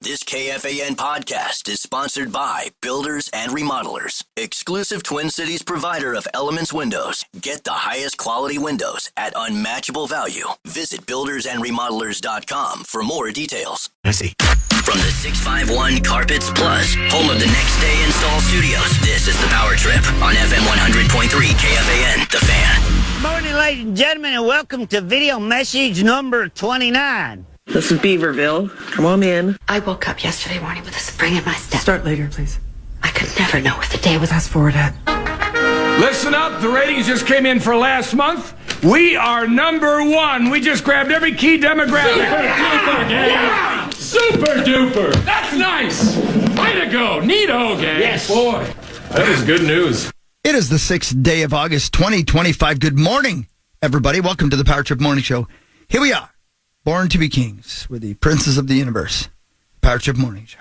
This KFAN podcast is sponsored by Builders and Remodelers, exclusive Twin Cities provider of Elements Windows. Get the highest quality windows at unmatchable value. Visit buildersandremodelers.com for more details. From the 651 Carpets Plus, home of the Next Day Install Studios, this is the Power Trip on FM 100.3 KFAN, The Fan. Morning, ladies and gentlemen, and welcome to video message number 29. This is Beaverville. Come on in. I woke up yesterday morning with a spring in my step. Start later, please. I could never know what the day was. Fast forward it. Listen up, the ratings just came in for last month. We are number one. We just grabbed every key demographic. Super duper, gang. Super duper. That's nice. Way to go. Neato, gang. Yes. Boy, that is good news. It is the 6th day of August, 2025. Good morning, everybody. Welcome to the Power Trip Morning Show. Here we are, born to be kings. We're the princes of the universe. Power Trip Morning Show.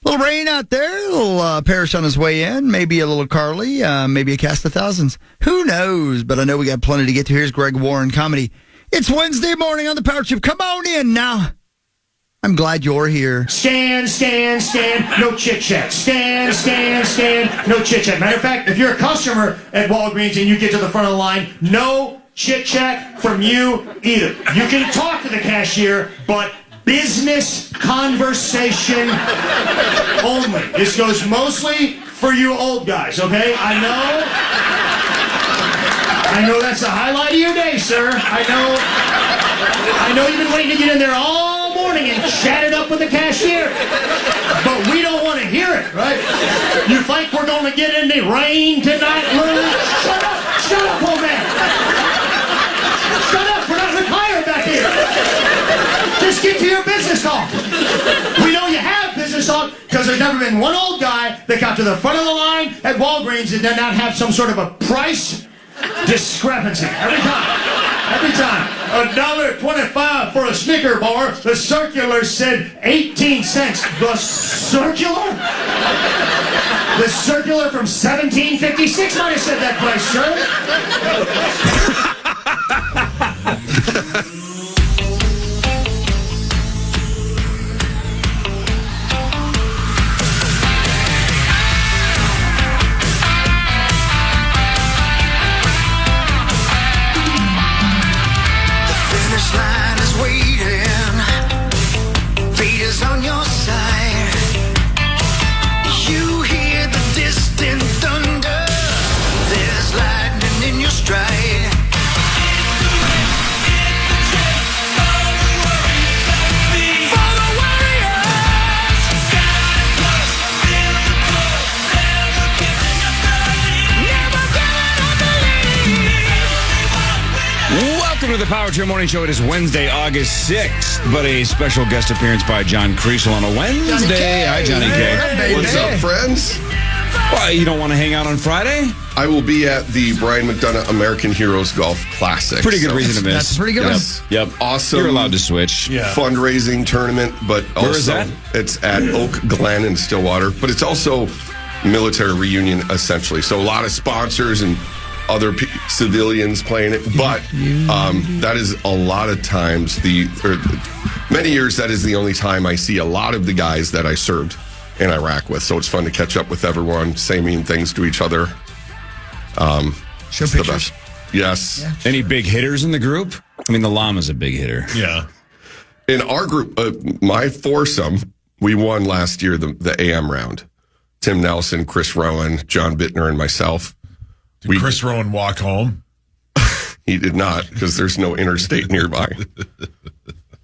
A little rain out there, a little Parrish on his way in, maybe a little Carly, maybe a cast of thousands. Who knows? But I know we got plenty to get to. Here's Greg Warren Comedy. It's Wednesday morning on the Power Trip. Come on in now. I'm glad you're here. Stand, no chit-chat. Stand, no chit-chat. Matter of fact, if you're a customer at Walgreens and you get to the front of the line, no chit-chat from you either. You can talk to the cashier, but business conversation only. This goes mostly for you old guys, okay? I know that's the highlight of your day, sir. I know you've been waiting to get in there all morning and chat it up with the cashier, but we don't want to hear it, right? You think we're going to get in the rain tonight, Lou? Shut up, old man. Shut up, we're not retired back here. Just get to your business talk. We know you have business talk because there's never been one old guy that got to the front of the line at Walgreens and did not have some sort of a price discrepancy. Every time. $1.25 for a Snicker bar. The circular said 18 cents. The circular? The circular from 1756 might have said that price, sir. Line is waiting, fate is on your side. You hear the distant thunder, there's lightning in your stride. For the warriors, never giving up the lead. Welcome to the Power Trip Morning Show. It is Wednesday, August 6th, but a special guest appearance by John Kriesel on a Wednesday. Hi, Johnny K. What's up, friends? Well, you don't want to hang out on Friday? I will be at the Brian McDonough American Heroes Golf Classic. Pretty good reason to miss. That's pretty good. Yes. Yep. Awesome. You're allowed to switch. Yeah. Fundraising tournament, but also Where is that? It's at Oak Glen in Stillwater, but it's also military reunion essentially. So a lot of sponsors and other civilians playing it, but that is a lot of times many years that is the only time I see a lot of the guys that I served in Iraq with. So it's fun to catch up with everyone, say mean things to each other. Show pictures. Yes. Yeah. Any big hitters in the group? I mean, the llama's a big hitter. Yeah. In our group, my foursome, we won last year the AM round. Tim Nelson, Chris Rowan, John Bittner, and myself. Did Chris Rowan walk home? He did not, because there's no interstate nearby.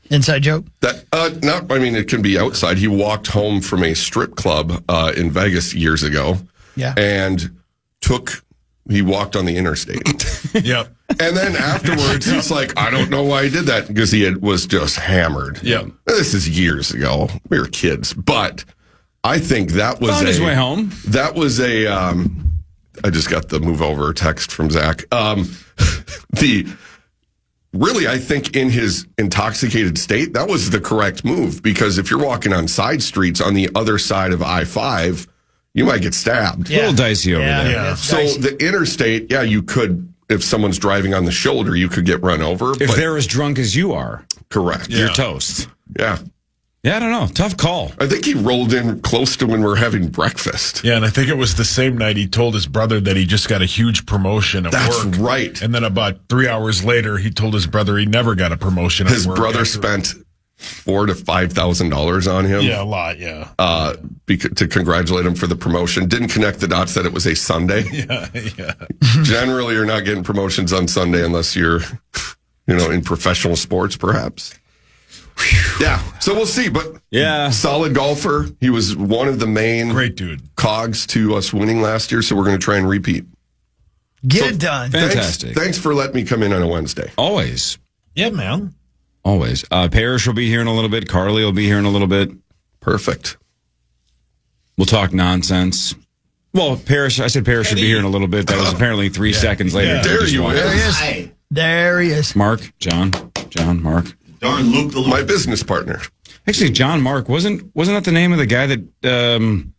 Inside joke? It can be outside. He walked home from a strip club in Vegas years ago. Yeah. And he walked on the interstate. Yep. And then afterwards, he's like, I don't know why he did that, because was just hammered. Yep. This is years ago. We were kids. But I think that was on his way home. That was I just got the move over text from Zach. Really, I think in his intoxicated state, that was the correct move, because if you're walking on side streets on the other side of I-5, you might get stabbed. Yeah. A little dicey over there. Yeah. So Dicey. the interstate, you could, if someone's driving on the shoulder, you could get run over. If they're as drunk as you are. Correct. You're toast. Yeah. Yeah, I don't know. Tough call. I think he rolled in close to when we were having breakfast. Yeah, and I think it was the same night he told his brother that he just got a huge promotion at work. That's right. And then about 3 hours later, he told his brother he never got a promotion at His work. brother spent $4,000 to $5,000 on him. Yeah, a lot, yeah. To congratulate him for the promotion. Didn't connect the dots that it was a Sunday. Yeah. Generally, you're not getting promotions on Sunday unless you're, in professional sports, perhaps. Yeah, so we'll see. But solid golfer. He was one of the main great dude cogs to us winning last year. So we're going to try and repeat. Get it done. Fantastic. Thanks for letting me come in on a Wednesday. Always. Yeah, man. Always. Parrish will be here in a little bit. Carly will be here in a little bit. Perfect. We'll talk nonsense. Well, Parrish would be here in a little bit. That was apparently 3 seconds later. Yeah. There you are. There he is. There he is. Mark, John, Mark. Darn Luke, my business partner. Actually, John Mark wasn't that the name of the guy that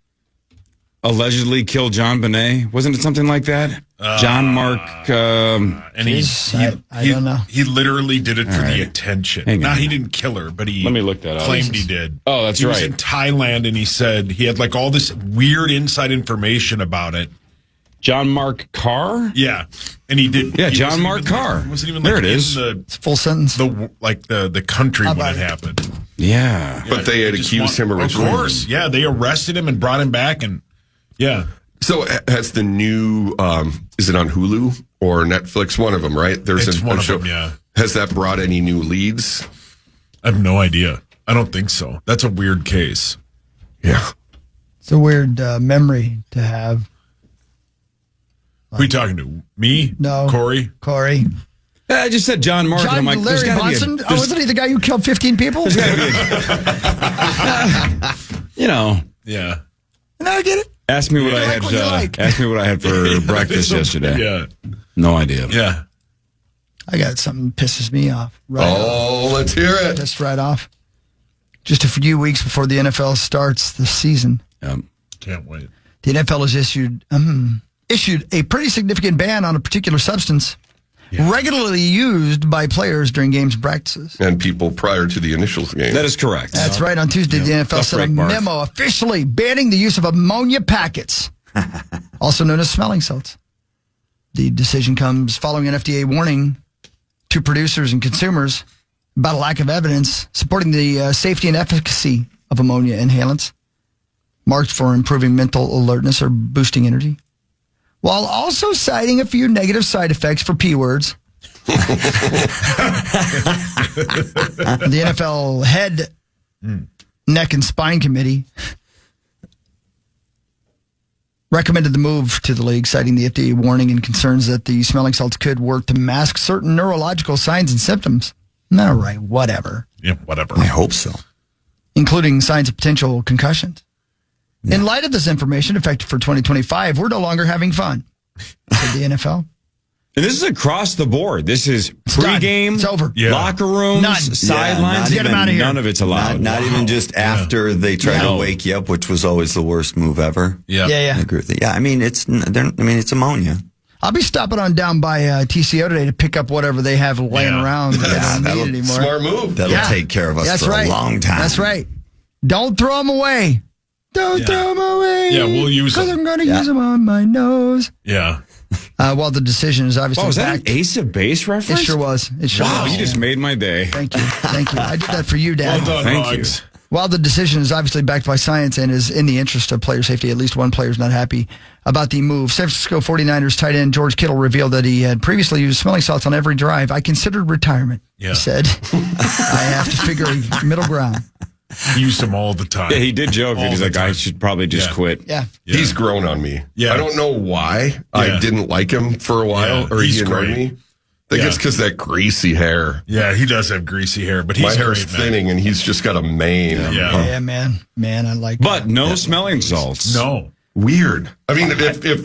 allegedly killed John Bonet? Wasn't it something like that? John Mark. And I don't know. He literally did it for the attention. He didn't kill her, but he Let me look that up. claimed he did. Oh, that's he right. He was in Thailand, and he said he had like all this weird inside information about it. John Mark Carr? Yeah, and he did. Yeah, he John Mark Carr. Wasn't even there like it is. It's a full sentence. The country when it happened. Yeah. But they had accused him originally. Of course, yeah. They arrested him and brought him back, and yeah. So has the new, is it on Hulu or Netflix? One of them, right? It's one of them, yeah. Has that brought any new leads? I have no idea. I don't think so. That's a weird case. Yeah. It's a weird memory to have. Who are you talking to? Me? No. Corey? I just said John Mark. John and I'm like, Larry Bunsen? Wasn't he the guy who killed 15 people? Yeah. No, I get it. Ask me what I had. Ask me what I had for breakfast yesterday. Yeah. No idea. Yeah. I got something that pisses me off. Let's hear it. Pissed right off. Just a few weeks before the NFL starts the season. Can't wait. The NFL has issued a pretty significant ban on a particular substance regularly used by players during games and practices. And people prior to the initial game. That is correct. That's right. On Tuesday, the NFL sent a memo officially banning the use of ammonia packets, also known as smelling salts. The decision comes following an FDA warning to producers and consumers about a lack of evidence supporting the safety and efficacy of ammonia inhalants, marked for improving mental alertness or boosting energy, while also citing a few negative side effects for P words. The NFL head, neck, and spine committee recommended the move to the league, citing the FDA warning and concerns that the smelling salts could work to mask certain neurological signs and symptoms. All right, whatever. Yeah, whatever. I hope so. Including signs of potential concussions. In light of this information, effective for 2025, we're no longer having fun, said the NFL. And this is across the board. This is pregame, it's over. Locker rooms, None. sidelines. Get them out of here. None of it's allowed. Not even just after they try to wake you up, which was always the worst move ever. Yeah. Yeah. I agree with it. Yeah, I mean it's ammonia. I'll be stopping on down by TCO today to pick up whatever they have laying around that I don't need anymore. Smart move. That'll take care of us for a long time. That's right. Don't throw them away. Don't throw them away. Yeah, we'll use them. Because I'm going to use them on my nose. Yeah. While the decision is obviously Was that back. an Ace of Base reference? It sure was. It sure Wow, was. you just made my day. Thank you. Thank you. I did that for you, Dad. Well done, Thank Hogs. While the decision is obviously backed by science and is in the interest of player safety, at least one player is not happy about the move. San Francisco 49ers tight end George Kittle revealed that he had previously used smelling salts on every drive. I considered retirement, he said. I have to figure a middle ground. He used them all the time. Yeah, he did joke that he's like, I should probably just quit. Yeah. He's grown on me. Yeah. I don't know why. I didn't like him for a while, or he annoyed me. I think it's because that greasy hair. Yeah, he does have greasy hair, but he's my hair is great, man. thinning, and he's just got a mane. Yeah, man. Man, I like But no smelling salts. No. Weird. I mean, if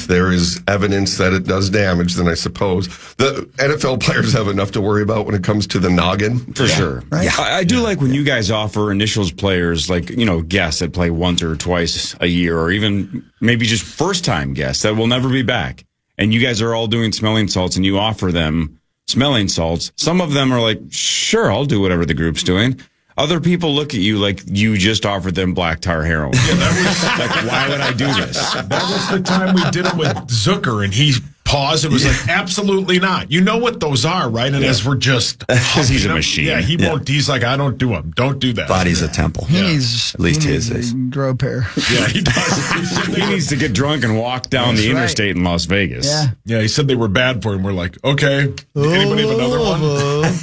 there is evidence that it does damage, then I suppose the NFL players have enough to worry about when it comes to the noggin. For sure. Right? Yeah. I do like when you guys offer initials players, like, guests that play once or twice a year, or even maybe just first-time guests that will never be back. And you guys are all doing smelling salts, and you offer them smelling salts. Some of them are like, sure, I'll do whatever the group's doing. other people look at you like you just offered them black tar heroin. Yeah, that was like, why would I do this? That was the time we did it with Zucker, and he paused and was like, absolutely not. You know what those are, right? And as we're just... Because he's a machine. Yeah, he won't. He's like, I don't do them. Don't do that. Body's a temple. He needs, at least he his needs is. to grow a pair. Yeah, he does. He needs to get drunk and walk down the interstate in Las Vegas. Yeah. Yeah, he said they were bad for him. We're like, okay. Anybody have another one?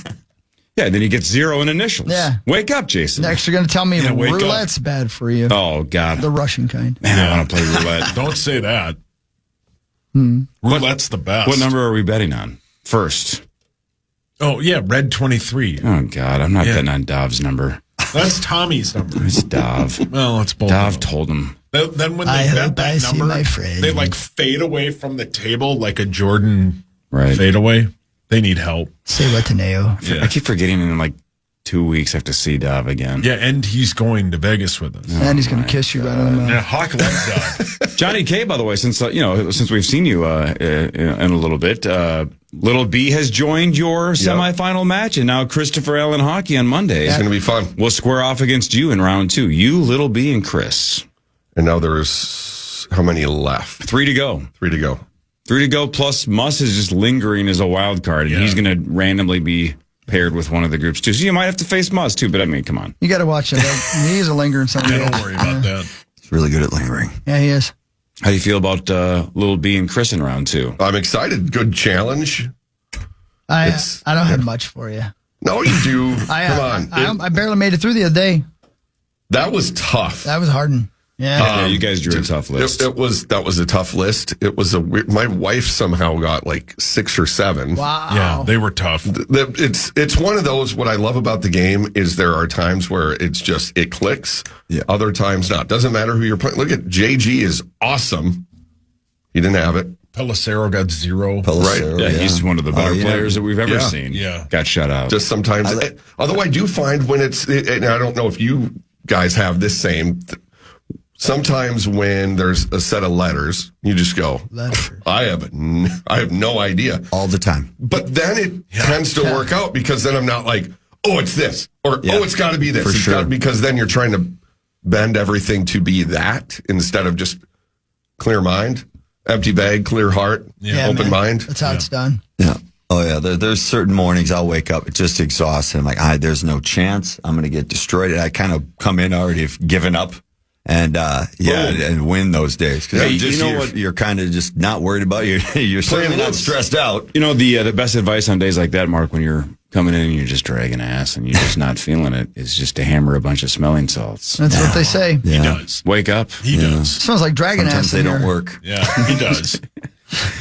Yeah, then he gets 0 in initials. Yeah. Wake up, Jason. Next, you're going to tell me wake up. roulette's bad for you. Oh, God. The Russian kind. Man, I want to play roulette. Don't say that. Roulette's the best. What number are we betting on? First. Oh, yeah, red 23. Oh, God. I'm not betting on Dov's number. That's Tommy's number. It's Dov. Well, it's both. Dov told him. Then when they I bet hope I that see number, my friend. they like fade away from the table like a Jordan Right. fade away. They need help. Say what to Neo. I keep forgetting in like 2 weeks I have to see Dov again. Yeah, and he's going to Vegas with us. And he's going to kiss you right on the mouth. Yeah, Hawk loves Dov. Johnny K, by the way, since we've seen you in a little bit, Little B has joined your semifinal match, and now Christopher Allen Hockey on Monday. It's going to be fun. We'll square off against you in round 2. You, Little B, and Chris. And now there's how many left? 3 to go. 3 to go. 3 to go, plus Muss is just lingering as a wild card, and he's going to randomly be paired with one of the groups, too. So you might have to face Muss, too, but I mean, come on. You got to watch him. He's a lingering somebody. Don't worry about that. He's really good at lingering. Yeah, he is. How do you feel about Little B and Chris in round 2? I'm excited. Good challenge. I don't have much for you. No, you do. Come on. I barely made it through the other day. That was tough. That was hardened. Yeah. You guys drew a tough list. That was a tough list. It was my wife somehow got like 6 or 7. Wow. Yeah, they were tough. It's one of those. What I love about the game is there are times where it clicks. Yeah. Other times not. Doesn't matter who you're playing. Look at JG is awesome. He didn't have it. Pellicero got 0. Right. Yeah, he's one of the better players that we've ever Yeah. seen. Yeah. Got shut out. Just sometimes. Although I do find when and I don't know if you guys have this same. Sometimes when there's a set of letters, you just go, I have no idea. All the time. But then it tends to work out because then I'm not like, oh, it's this. Or, oh, it's got to be this. For It's sure. because then you're trying to bend everything to be that instead of just clear mind, empty bag, clear heart, open mind. That's how it's done. Yeah. Oh, yeah. There's certain mornings I'll wake up just exhausted. I'm like, there's no chance. I'm going to get destroyed. And I kind of come in already given up. And and win those days because you're kind of just not worried about you're certainly not stressed out. You know the best advice on days like that, Mark, when you're coming in and you're just dragging ass and you're just not feeling it, is just to hammer a bunch of smelling salts. That's what they say. He does. Wake up. He does. Smells like dragon Sometimes ass. they in don't here. work. Yeah, he does.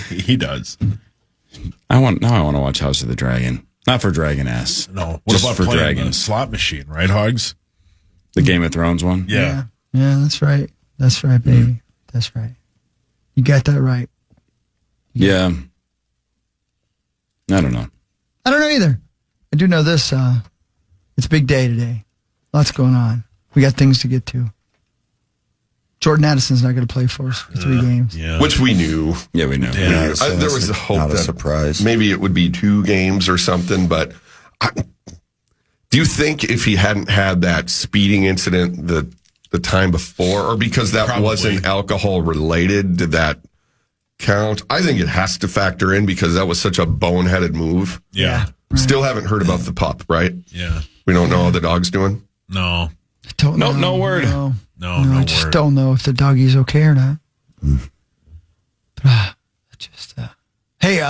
He does. I want to watch House of the Dragon. Not for dragon ass. No. What Just about for playing the dragons. slot machine, right, Hogs? The Game of Thrones one. Yeah. Yeah, that's right. That's right, baby. That's right. You got that right. Yeah. I don't know. I don't know either. I do know this. It's a big day today. Lots going on. We got things to get to. Jordan Addison's not going to play for us for 3 games. Yeah. Which we knew. Yeah, we know. Yeah. There was a hope Not a that surprise. maybe it would be 2 games or something, but do you think if he hadn't had that speeding incident the time before, or because that Probably. wasn't alcohol related, did that count? I think it has to factor in because that was such a boneheaded move. Yeah. Still haven't heard about the pup, right? Yeah. We don't know how the dog's doing. No. Don't Nope, know. no word. No, No I just word. don't know if the doggy's okay or not. But, hey,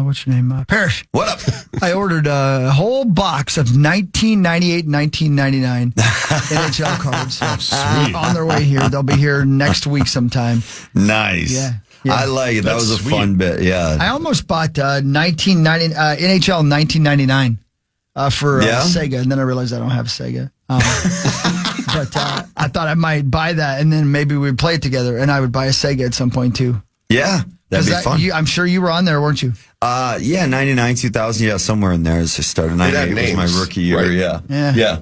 what's your name? Parrish. What up? I ordered a whole box of 1998 and 1999 NHL cards. Sweet. On their way here. They'll be here next week sometime. Nice. Yeah. I like it. That That's was a sweet. fun bit. Yeah. I almost bought NHL 1999 for Sega, and then I realized I don't have Sega. But I thought I might buy that, and then maybe we'd play it together, and I would buy a Sega at some point too. Yeah. That'd be fun. I'm sure you were on there, weren't you? Yeah, 99, 2000, yeah, somewhere in there. As I started, 98 was my names, rookie year. right? Yeah.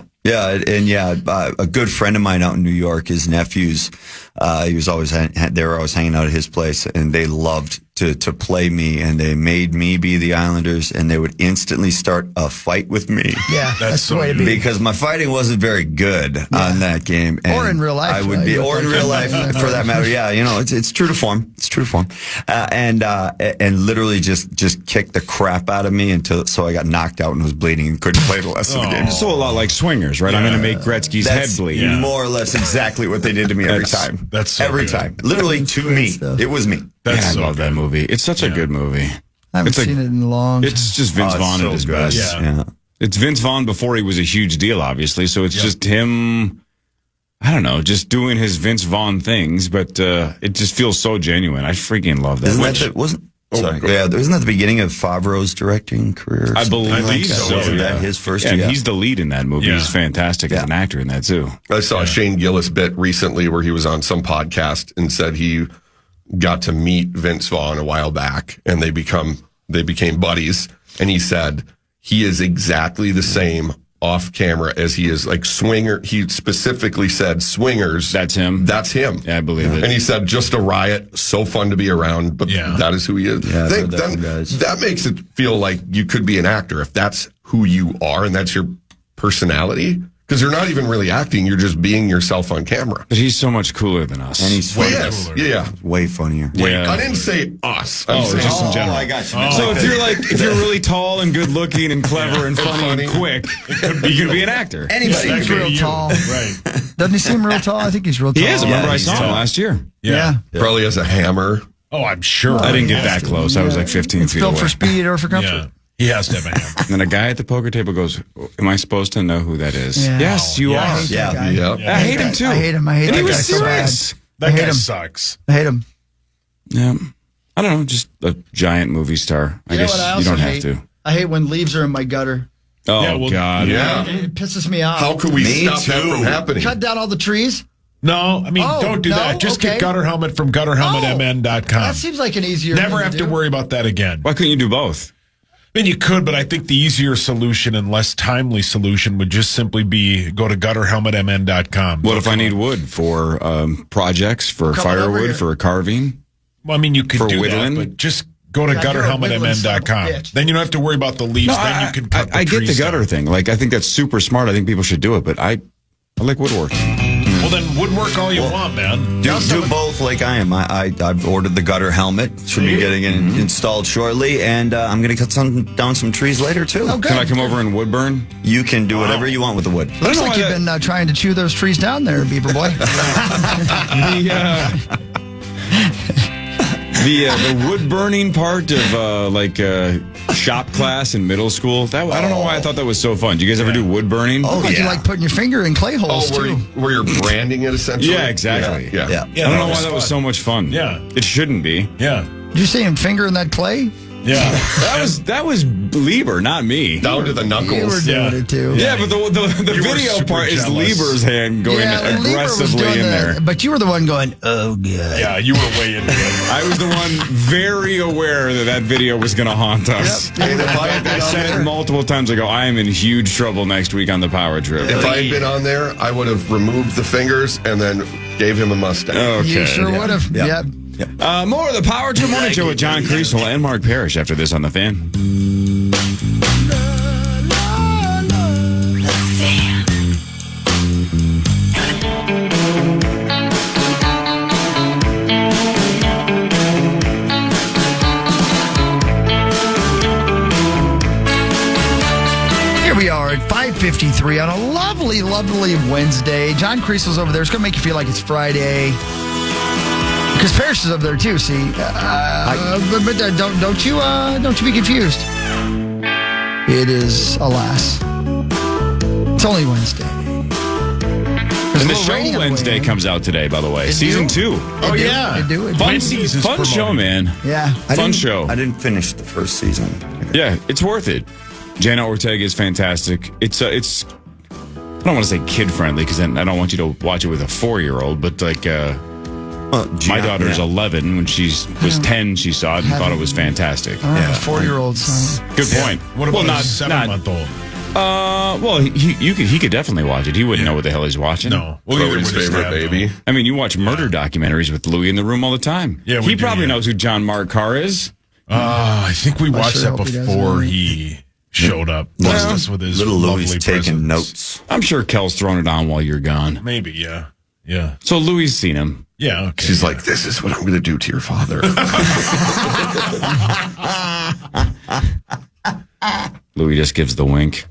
A good friend of mine out in New York, his nephews, they were always hanging out at his place, and they loved to play me, and they made me be the Islanders, and they would instantly start a fight with me. Yeah, that's the so way to be. Because my fighting wasn't very good on that game. And Or in real life. I would be, or in real life, for that matter. Yeah, it's true to form. It's true to form. And literally just kicked the crap out of me so I got knocked out and was bleeding and couldn't play the rest of the game. So a lot like swingers, right? I'm going to make Gretzky's head bleed. More or less exactly what they did to me every time. That's so every good. time. Literally to me. It was me. I love that movie. It's such a good movie. I haven't seen it in a long time. It's just Vince Vaughn at his best. Yeah. It's Vince Vaughn before he was a huge deal, obviously. So it's just him, I don't know, just doing his Vince Vaughn things, but it just feels so genuine. I freaking love that. Isn't that the beginning of Favreau's directing career? I believe so. Wasn't that his first? And he's the lead in that movie. He's fantastic as an actor in that too. I saw a Shane Gillis bit recently where he was on some podcast and said he got to meet Vince Vaughn a while back, and they became buddies. And he said he is exactly the same off camera as he is like Swinger. He specifically said Swingers. That's him. That's him. Yeah, I believe it. And he said just a riot, so fun to be around, but that is who he is. Yeah, that makes it feel like you could be an actor if that's who you are and that's your personality. Because you're not even really acting, you're just being yourself on camera. But he's so much cooler than us. And he's Way funnier. cooler. Yeah. Way funnier. Yeah. I didn't say us. I'm saying just in general. I got you. So if you're really tall and good looking and clever and funny and quick, you could be an actor. He seems real tall. Right. Doesn't he seem real tall? I think he's real tall. He is. Remember, I he's saw him tall. last year. Yeah. Probably has a hammer. Oh, I'm sure. I didn't get that close. I was like 15 It's feet built away. for speed or for comfort. Yeah. He has to have a hammer. And then a guy at the poker table goes, "Am I supposed to know who that is?" Yeah. Yes, you I are. hate that guy. Yeah. I hate him too. I hate him. I hate And that he was guy so bad. serious. That hate guy him. sucks. I hate him. Yeah. I don't know, just a giant movie star. I You know guess what I you also don't hate? have to. I hate when leaves are in my gutter. Oh, Yeah, well, God. Yeah. It pisses me off. How could we Me stop that too. from happening? Cut down all the trees? No, I mean, Oh, don't do no? that. Just Okay. get Gutter Helmet from gutterhelmetmn.com. That seems like an easier Never thing have to do. worry about that again. Why couldn't you do both? I mean, you could, but I think the easier solution and less timely solution would just simply be go to gutterhelmetmn.com. What if I need wood for projects, for Come on over firewood, here. for carving? Well, I mean, you could For do whittling? that, but just go to God, you're a whittling son of a gutterhelmetmn.com. bitch. Then you don't have to worry about the leaves. Then you can cut the I get the trees gutter down. thing. Like, I think that's super smart. I think people should do it, but I like woodworking. Well, then woodwork all you want, man. Do both like I am. I've ordered the gutter helmet. Should be getting it installed shortly, and I'm going to cut down some trees later too. Oh, good. Can I come over and wood burn? You can do whatever you want with the wood. Looks like you've been trying to chew those trees down there, Beaver Boy. The wood burning part of shop class in middle school. That I don't know why I thought that was so fun. Do you guys ever do wood burning? Oh, like you like putting your finger in clay holes, too. Where you're branding it essentially? Yeah, exactly. Yeah. I don't know why that was so much fun. Yeah. It shouldn't be. Yeah. Did you see him finger in that clay? Yeah. That was Lieber, not me. Down to the You were knuckles. doing it, too. Yeah, but the You were video super part is jealous. Lieber's hand going Lieber was aggressively doing in that, there. but you were the one going, oh, good. Yeah, you were way into it. I was the one very aware that video was going to haunt us. And if I had been I on said it there, multiple times. I go, I am in huge trouble next week on the power trip. if I had been on there, I would have removed the fingers and then gave him a mustache. Okay. You sure would have. Yeah. Yep. More of the Power Trip Morning Show with John Creasel and Mark Parrish after this on the Fan. Here we are at 5:53 on a lovely, lovely Wednesday. John Creasel's over there. It's going to make you feel like it's Friday. Because Parrish is over there too. See, but don't you be confused. It is, alas, it's only Wednesday. There's And a the little show rating on the Wednesday way. comes out today, by the way. It Season do? 2. Oh, It do, yeah. it do, it do. Fun, Wendy's is fun show, promoting. man. Yeah. Fun show. I didn't finish the first season. Yeah, it's worth it. Jana Ortega is fantastic. It's I don't want to say kid friendly because then I don't want you to watch it with a 4-year-old, but like my daughter is 11. When she was 10, she saw it and thought it was fantastic. I don't have a 4-year-old son. Good point. What about well, a 7-month-old? Well, he could definitely watch it. He wouldn't know what the hell he's watching. No. Well, Chloe's favorite baby. I mean, you watch murder documentaries with Louis in the room all the time. Yeah, he probably knows who John Mark Carr is. I think we watched that before he showed up. Blessed us with his little lovely Louis taking presence. notes. I'm sure Kel's throwing it on while you're gone. Maybe, yeah. Yeah. So Louis seen him. Yeah, okay. She's like, this is what I'm going to do to your father. Louis just gives the wink.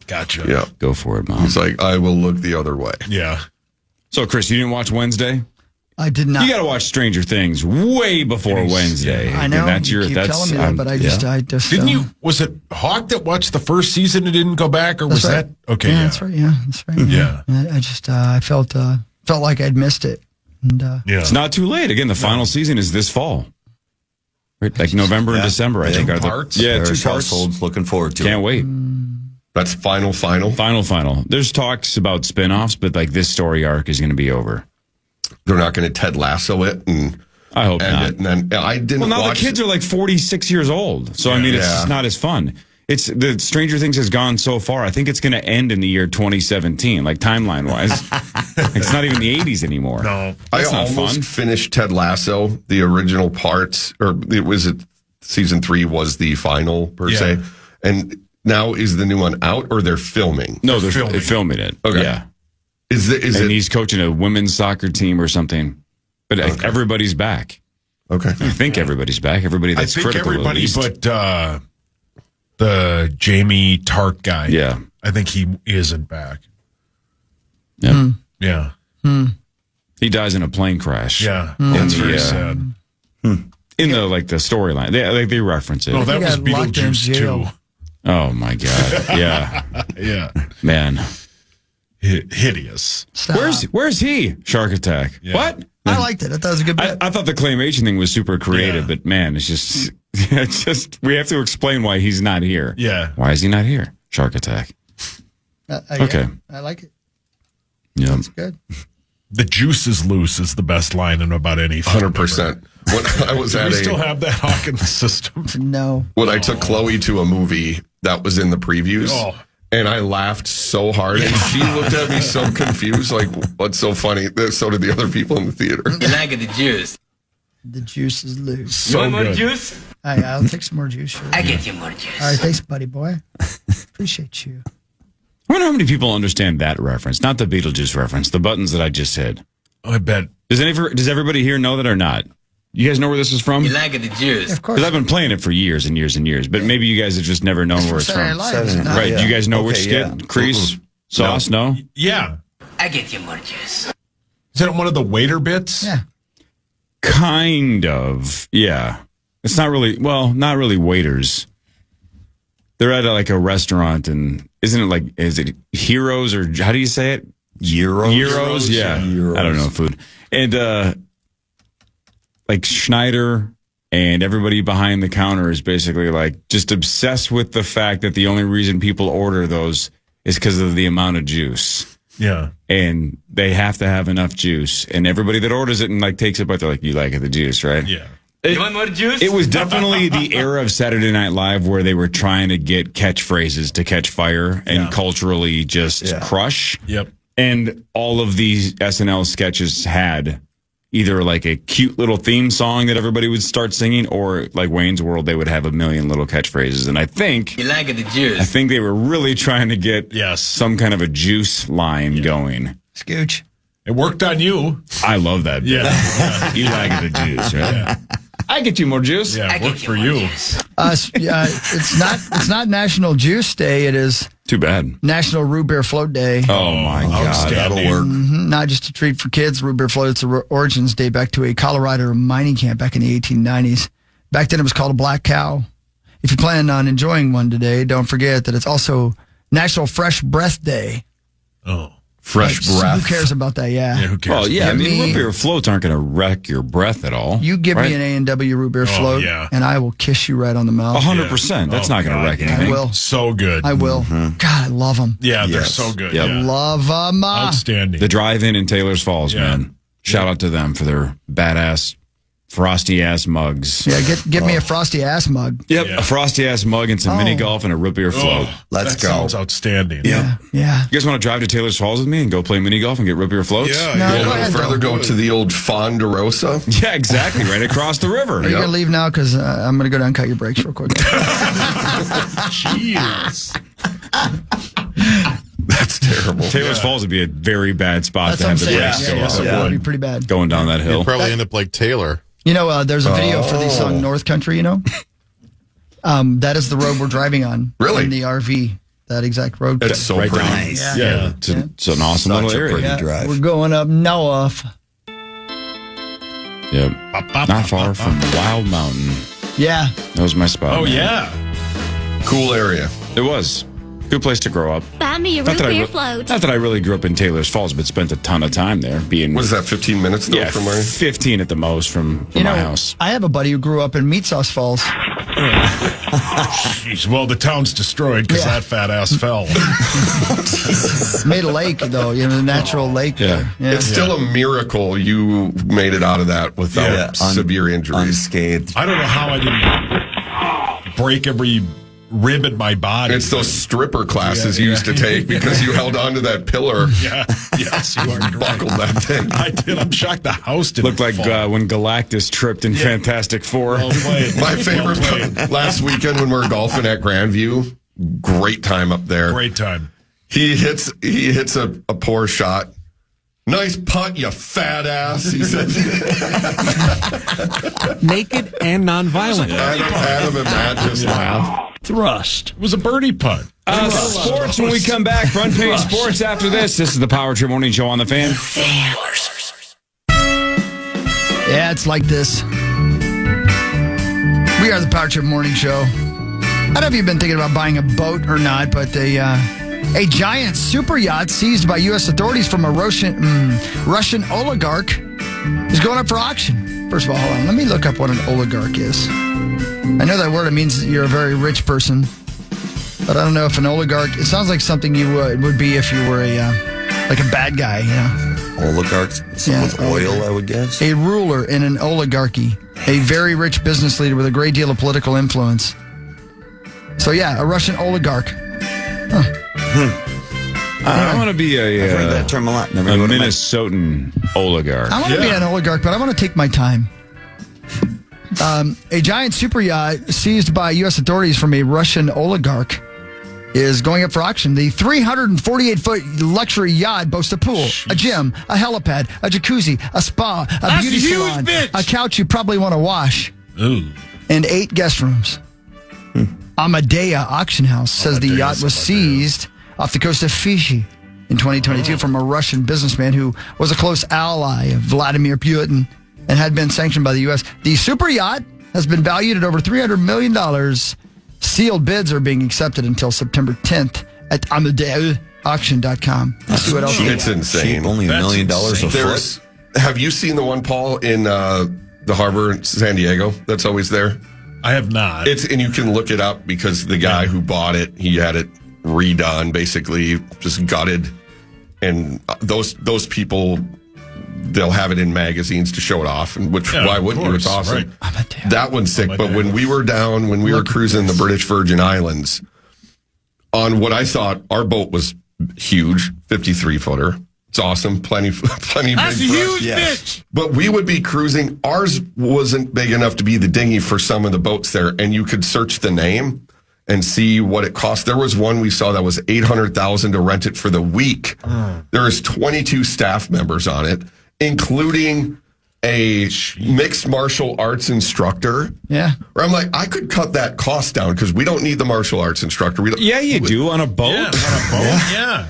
Gotcha. Yeah. Go for it, Mom. He's like, I will look the other way. Yeah. So, Chris, you didn't watch Wednesday? I did not. You got to watch Stranger Things way before Wednesday. I know. That's you keep telling me that, but I just Didn't you? Was it Hawk that watched the first season and didn't go back, or was right. that okay? Yeah, that's right. Yeah, that's right. Yeah. I just I felt like I'd missed it, and It's not too late. Again, the final season is this fall, right? Like November and December. I think are parts? the There's 2 parts. households looking forward to it. Can't wait. That's final. Final. There's talks about spin-offs, but like this story arc is going to be over. They're not going to Ted Lasso it, and I hope end not. it. And then I didn't. Well, now watch the kids are like 46 years old, so I mean, it's just not as fun. It's the Stranger Things has gone so far. I think it's going to end in the year 2017, like timeline wise. It's not even the 80s anymore. No, that's I not almost fun. finished Ted Lasso, the original parts, or season 3 was the final per se, and now is the new one out, or they're filming? No, they're filming it. Okay. Yeah. And he's coaching a women's soccer team or something. But everybody's back. Okay. I think everybody's back. Everybody that's I think critical. everybody at least. but the Jamie Tart guy. Yeah. I think he isn't back. Yep. Yeah. He dies in a plane crash. Yeah. That's very sad. In the storyline. They reference it. No, that was Beetlejuice too. Oh my God. Yeah. Yeah. Man. Hideous. Stop. Where's he? Shark Attack. Yeah. What? I liked it. I thought it was a good bit. I thought the claymation thing was super creative, but man, it's just we have to explain why he's not here. Yeah. Why is he not here? Shark Attack. Okay. I like it. Yeah. It's good. The juice is loose is the best line in about any film 100%. When I was Do at we still have that Hawk in the system? No. When I took Chloe to a movie that was in the previews. And I laughed so hard, and she looked at me so confused, like, what's so funny? So did the other people in the theater. You like the juice? The juice is loose. So you want more good. juice? I'll take some more juice. Sure. I get you more juice. All right, thanks, buddy boy. Appreciate you. I wonder how many people understand that reference, not the Beetlejuice reference, the buttons that I just said. I bet. Does everybody here know that or not? You guys know where this is from? You like the juice? Of course. Because I've been playing it for years and years and years, but maybe you guys have just never known where it's Saturday from. Night Live, isn't it? Right? Do you guys know Okay, which skit? yeah. Crease? Sauce? No? Yeah. I get you more juice. Is that one of the waiter bits? Yeah. Kind of. Yeah. It's not really waiters. They're at a restaurant, and isn't it is it Heroes, or how do you say it? Euros? Yeah. Euros. I don't know food. And Schneider and everybody behind the counter is basically just obsessed with the fact that the only reason people order those is because of the amount of juice. Yeah. And they have to have enough juice. And everybody that orders it and takes it, but they're like, you like it, the juice, right? Yeah. You want more juice? It was definitely the era of Saturday Night Live where they were trying to get catchphrases to catch fire and culturally just crush. Yep. And all of these SNL sketches had either a cute little theme song that everybody would start singing, or like Wayne's World, they would have a million little catchphrases. And I think you like the juice. I think they were really trying to get some kind of a juice line going. Scooch. It worked on you. I love that. Yeah. You like the juice, right? Yeah. I get you more juice. Yeah, it worked for you. It's not National Juice Day. It is too bad. National Root Beer Float Day. Oh my God, that'll work. Not just a treat for kids. Root beer floats origins date back to a Colorado mining camp back in the 1890s. Back then, it was called a black cow. If you plan on enjoying one today, don't forget that it's also National Fresh Breath Day. Oh. Fresh breath. Who cares about that? Yeah. Who cares? Well, yeah. Root beer floats aren't going to wreck your breath at all. You give me an A&W root beer float, and I will kiss you right on the mouth. 100%. That's not going to wreck anything. I will. So good. I will. God, I love them. Yeah, they're so good. Yep. Yeah. Love them. Outstanding. The drive-in in Taylor's Falls, man. Shout out to them for their badass frosty ass mugs. Yeah, get me a frosty ass mug. Yep, a frosty ass mug and some mini golf and a root beer float. Let's go. Sounds outstanding. Yeah. You guys want to drive to Taylor's Falls with me and go play mini golf and get root beer floats? Yeah. Go to the old Fonderosa. Yeah, exactly. Right across the river. Are you going to leave now? Because I'm going to go down and cut your brakes real quick. Jeez. That's terrible. Taylor's Falls would be a very bad spot to have the brakes go up. Yeah, it'd be pretty bad. Going down that hill. You'd probably end up like Taylor. You know, there's a video for the song North Country, you know? That is the road we're driving on. Really? In the RV. That exact road. It's so pretty. Nice. Yeah. It's an awesome little area. Pretty drive. We're going up north. Yep. Not far from Wild Mountain. Yeah. That was my spot. Oh, man. yeah. Cool area. It was. Good place to grow up. Buy me a root beer float. Not that I really grew up in Taylor's Falls, but spent a ton of time there. What is that, 15 minutes though from where? 15 at the most from my house. I have a buddy who grew up in Meat Sauce Falls. Jeez, well, the town's destroyed because that fat ass fell. Made a lake, though, the natural lake. Yeah. There. It's still a miracle you made it out of that without severe injuries. Unscathed. I don't know how I didn't break every rib in my body. It's those stripper classes you used to take because you held onto that pillar. Yeah. Yes, you are buckled that thing. I did. I'm shocked the house didn't Looked like when Galactus tripped in Fantastic Four. Well played. My favorite last weekend when we were golfing at Grandview. Great time up there. Great time. He hits a poor shot. Nice putt, you fat ass, he said. Naked and nonviolent. Adam and Matt just laughed. Thrust. It was a birdie putt. Sports when we come back. Front page sports after this. This is the Power Trip Morning Show on the Fan. Yeah, it's like this. We are the Power Trip Morning Show. I don't know if you've been thinking about buying a boat or not, but a giant super yacht seized by U.S. authorities from a Russian oligarch is going up for auction. First of all, hold on. Let me look up what an oligarch is. I know that word. It means that you're a very rich person. But I don't know if an oligarch... It sounds like something you would be if you were a bad guy, you know. Oligarchs? Someone with oil, I would guess. A ruler in an oligarchy. A very rich business leader with a great deal of political influence. So, yeah, a Russian oligarch. Huh. I want to be I've heard that term a lot. a Minnesotan oligarch. I want to be an oligarch, but I want to take my time. A giant super yacht seized by U.S. authorities from a Russian oligarch is going up for auction. The 348-foot luxury yacht boasts a pool, a gym, a helipad, a jacuzzi, a spa, a beauty salon, a couch you probably want to wash, and 8 guest rooms. Amadea Auction House says the yacht was seized off the coast of Fiji in 2022 from a Russian businessman who was a close ally of Vladimir Putin and had been sanctioned by the U.S. The super yacht has been valued at over $300 million. Sealed bids are being accepted until September 10th at AmadeaAuction.com. Let's see what else. It's insane. Only $1 million a foot. Have you seen the one, Paul, in the harbor in San Diego that's always there? I have not. And you can look it up because the guy who bought it, he had it redone, basically just gutted. And those people, they'll have it in magazines to show it off. And why wouldn't you? It's awesome. Right. That one's sick. But when we were cruising the British Virgin Islands, on what I thought our boat was huge, 53-footer. It's awesome. Plenty That's big. That's a huge bitch. But we would be cruising. Ours wasn't big enough to be the dinghy for some of the boats there. And you could search the name and see what it cost. There was one we saw that was $800,000 to rent it for the week. There is 22 staff members on it, including a mixed martial arts instructor. Yeah. Or I'm like, I could cut that cost down because we don't need the martial arts instructor. You do on a boat. Yeah, on a boat. Yeah.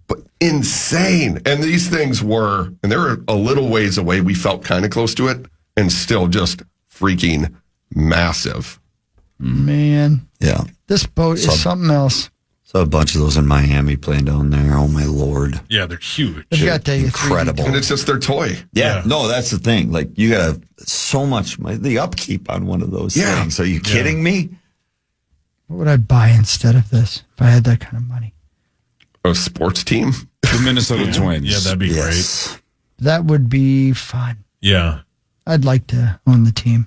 But insane. And these things were, and they were a little ways away. We felt kind of close to it and still just freaking massive. Man. Yeah. This boat is something else. Saw a bunch of those in Miami playing down there. Oh, my Lord. Yeah, they're huge. I've got to tell you, incredible. And it's just their toy. Yeah. No, that's the thing. Like, you got so much, the upkeep on one of those things. Are you kidding me? What would I buy instead of this if I had that kind of money? A sports team? The Minnesota Twins. Yeah, that'd be great. That would be fun. Yeah. I'd like to own the team.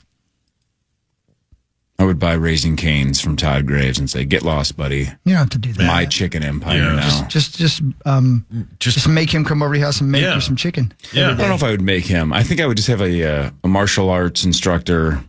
I would buy Raising Cane's from Todd Graves and say, "Get lost, buddy. You don't have to do that. My chicken empire now." Just make him come over to your house and make you some chicken. Yeah. I don't know if I would make him. I think I would just have a martial arts instructor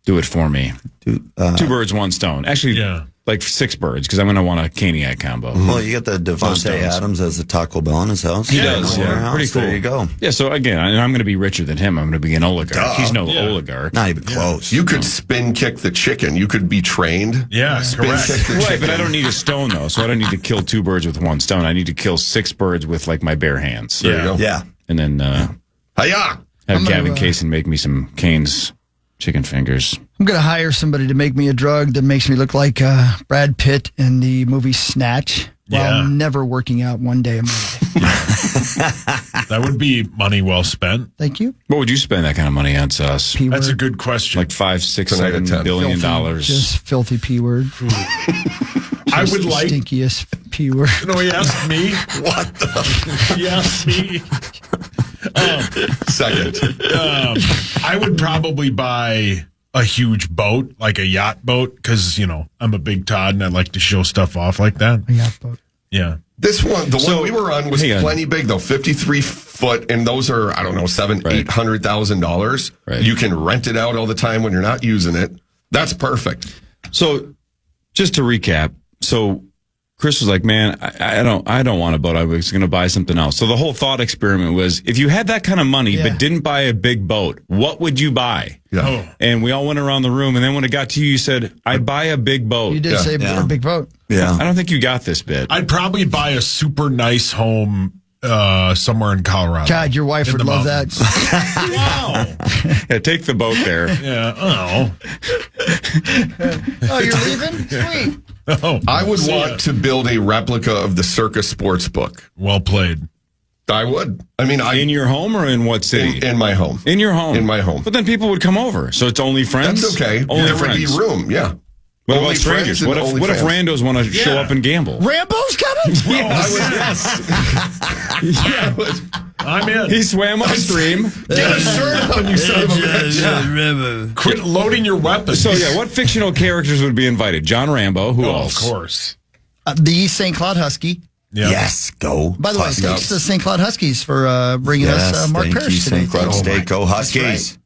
do it for me. Two birds, one stone. Actually, like 6 birds, because I'm going to want a Caniac combo. Well, you got the Devontae Adams as the Taco Bell in his house. He does, yeah. Pretty cool. There you go. Yeah, so again, I'm going to be richer than him. I'm going to be an oligarch. He's no oligarch. Not even close. You could spin kick the chicken. You could be trained. Yeah, spin correct. kick the Right, chicken. but I don't need a stone, though, so I don't need to kill 2 birds with 1 stone. I need to kill 6 birds with, like, my bare hands. There you go. Yeah. And then Hi-ya! have Gavin Kaysen make me some Cane's chicken fingers. I'm going to hire somebody to make me a drug that makes me look like Brad Pitt in the movie Snatch while never working out one day a month. That would be money well spent. Thank you. What would you spend that kind of money on, Sus? That's a good question. Like $5, $6, $7 billion. Just filthy P word. I would like stinkiest P word. No, he asked me. What the? He asked me. Second. I would probably buy a huge boat, like a yacht boat, because, I'm a big Todd and I like to show stuff off like that. A yacht boat. Yeah. This one, the one we were on was plenty big, though. 53 foot, and those are, I don't know, $800,000. Right. You can rent it out all the time when you're not using it. That's perfect. So, just to recap, Chris was like, "Man, I don't want a boat. I was going to buy something else." So the whole thought experiment was, if you had that kind of money but didn't buy a big boat, what would you buy? Yeah. Oh. And we all went around the room, and then when it got to you said, "I'd buy a big boat." You did say a big boat. Yeah. I don't think you got this bit. I'd probably buy a super nice home somewhere in Colorado. God, your wife In would the love mountains. that. Wow. Yeah, take the boat there. Yeah. Oh. Oh, you're leaving? Sweet. Oh, I would want to build a replica of the Circus Sports Book. Well played. I would. I mean, In your home or in what city? in my home. In your home. In my home. But then people would come over. So it's only friends? That's okay. Only there friends. would be room. Yeah. What Only about strangers? friends and What if only randos want to show up and gamble? Rambo's coming? Yes. I'm in. He swam upstream. Get a shirt on, you son of a bitch. Quit loading your weapons. So, what fictional characters would be invited? John Rambo. Who else? Of course. The St. Cloud Husky. Yeah. Yes, go. By the way, thanks to St. Cloud Huskies for bringing us Mark thank Parrish you, today. St. Cloud State. Go Huskies.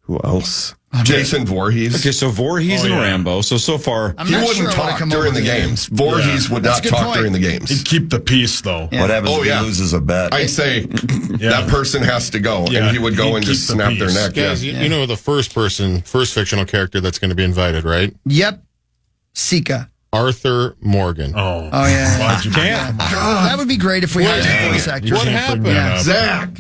Who else? Jason Voorhees. Okay, so Voorhees and Rambo. So far, I'm He not wouldn't sure I wanna talk come during over the there. games. Voorhees would That's not a good talk point. during the games. He'd keep the peace, though. Yeah. What happens if he yeah. loses a bet? I'd say that person has to go, Yeah, and he would go he'd and keep just the snap their peace. neck. Guys, Yeah. you know the first fictional character that's going to be invited, right? Yep. Sika. Arthur Morgan. Oh, yeah. Why'd you can't. That would be great if we hired a voice actor. What happened? Yeah. Zach.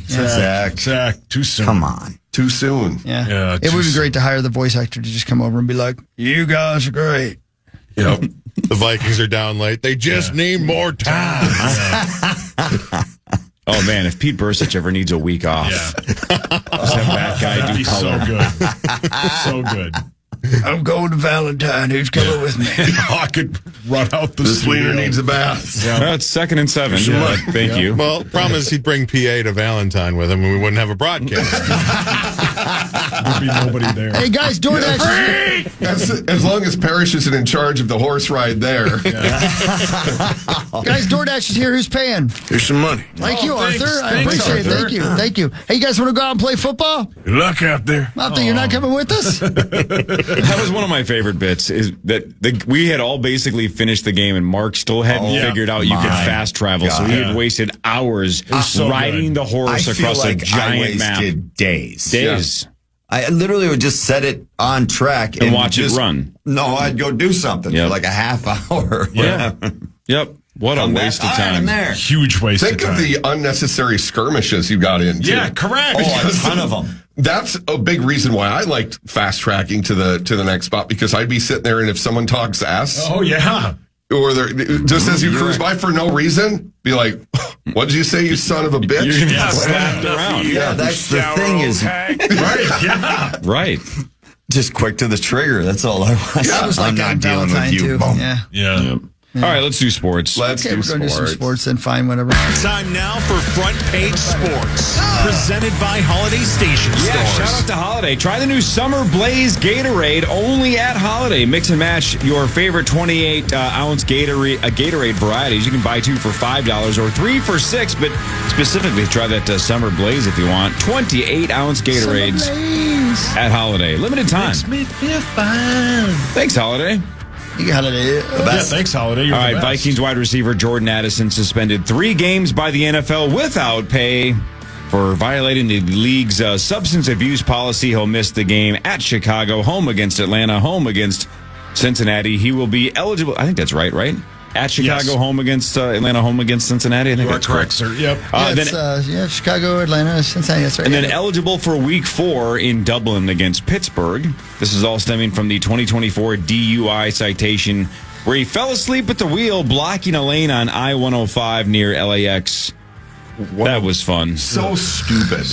Too soon. Come on. Too soon. Yeah. Yeah, It would be too great to hire the voice actor to just come over and be like, "You guys are great." Yep. The Vikings are down late. They just need more time. oh man, if Pete Burcich ever needs a week off, just have that guy That'd do be color. so good. So good. I'm going to Valentine. Who's coming with me? I could run out the This studio. wiener needs a bath. Well, it's 2nd and 7. Yeah, thank you. Well, problem is he'd bring PA to Valentine with him and we wouldn't have a broadcast. There'd be nobody there. Hey, guys, DoorDash is As long as Parrish isn't in charge of the horse ride there. Guys, DoorDash is here. Who's paying? Here's some money. Thank you, thanks. Arthur. I Thanks, appreciate it. Arthur. Thank you. Thank you. Hey, you guys want to go out and play football? Good luck out there. Arthur, you're not coming with us? That was one of my favorite bits. Is that we had all basically finished the game, and Mark still hadn't figured out you could fast travel, so he had wasted hours so riding the horse I feel across like a giant I map. wasted days. Days. I literally would just set it on track And watch it just run. No, I'd go do something for like a half hour. Yeah. Yep. What a waste of time. There. Huge waste Think of of time. the unnecessary skirmishes you got into. Yeah, correct. Oh, a ton of them. That's a big reason why I liked fast tracking to the next spot, because I'd be sitting there and if someone talks ass, Oh, yeah. or they're just as you cruise by for no reason, be like, "What did you say, you son of a bitch?" You're gonna get slapped around. Yeah, that's the thing is Right, yeah. Right. just quick to the trigger. That's all I want. That was like I'm on not dealing with Valentine, you. too. Boom. Yeah. Yeah. All right, let's do sports. We're going to do some sports, then fine, whatever. Time now for Front Page Sports. Presented by Holiday Station Yeah, Stores. shout out to Holiday. Try the new Summer Blaze Gatorade only at Holiday. Mix and match your favorite 28-ounce Gatorade varieties. You can buy 2 for $5 or 3 for $6, but specifically try that Summer Blaze if you want. 28-ounce Gatorades at Holiday. Limited time. Makes me feel fine. Thanks, Holiday. You got it. Yeah, thanks, Holiday. You're All the right, best. Vikings wide receiver Jordan Addison suspended 3 games by the NFL without pay for violating the league's substance abuse policy. He'll miss the game at Chicago, home against Atlanta, home against Cincinnati. He will be eligible. I think that's right? At Chicago, Yes. home against Atlanta, home against Cincinnati. I think You are that's correct, sir. Yep. It's Chicago, Atlanta, Cincinnati. That's right. And then eligible for Week 4 in Dublin against Pittsburgh. This is all stemming from the 2024 DUI citation where he fell asleep at the wheel blocking a lane on I-105 near LAX. That was fun. So stupid.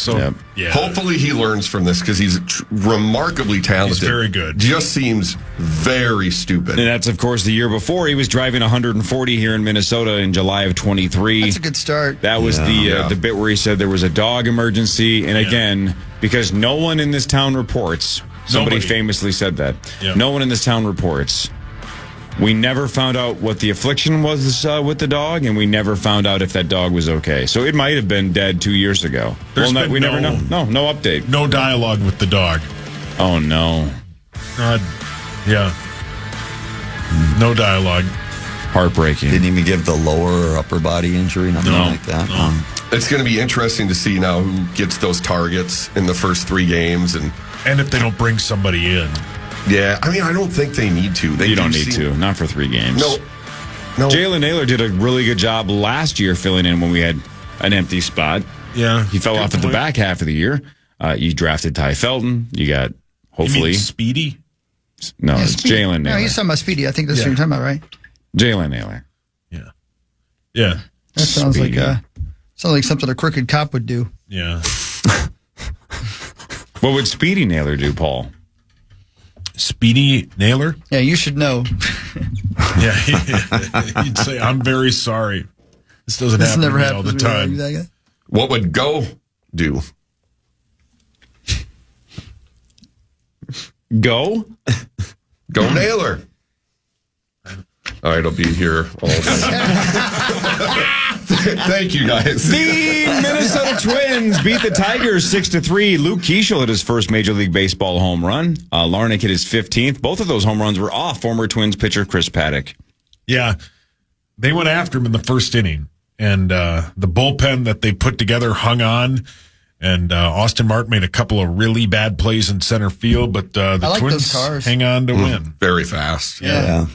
Yep. Hopefully he learns from this because he's remarkably talented. He's very good. Just seems very stupid. And that's, of course, the year before. He was driving 140 here in Minnesota in July of 23. That's a good start. That was the bit where he said there was a dog emergency. And again, because no one in this town reports, somebody famously said that. Yep. No one in this town reports. We never found out what the affliction was with the dog, and we never found out if that dog was okay. So it might have been dead 2 years ago. There's been we never know. No update. No dialogue with the dog. Oh, no. Yeah. No dialogue. Heartbreaking. Didn't even give the lower or upper body injury, nothing like that. It's going to be interesting to see now who gets those targets in the first 3 games. And if they don't bring somebody in. Yeah, I mean, I don't think they need to. You don't need to. Not for 3 games. No. Jalen Naylor did a really good job last year filling in when we had an empty spot. Yeah. He fell off at the back half of the year. You drafted Ty Felton. You got, hopefully. You mean Speedy? No, it's Jalen Naylor. No, he's talking about Speedy. I think that's what you're talking about, right? Jalen Naylor. Yeah. That sounds like something a crooked cop would do. Yeah. What would Speedy Naylor do, Paul? Speedy Naylor? Yeah, you should know. Yeah. He'd say, I'm very sorry. This doesn't happen to me all the time. What would Go do? Go? Go Naylor. All right, I'll be here all day. Thank you, guys. The Minnesota Twins beat the Tigers 6-3. Luke Keeschel hit his first Major League Baseball home run. Larnach hit his 15th. Both of those home runs were off former Twins pitcher Chris Paddock. Yeah. They went after him in the first inning. And the bullpen that they put together hung on. And Austin Martin made a couple of really bad plays in center field. But the Twins hang on to win. Very fast. Yeah.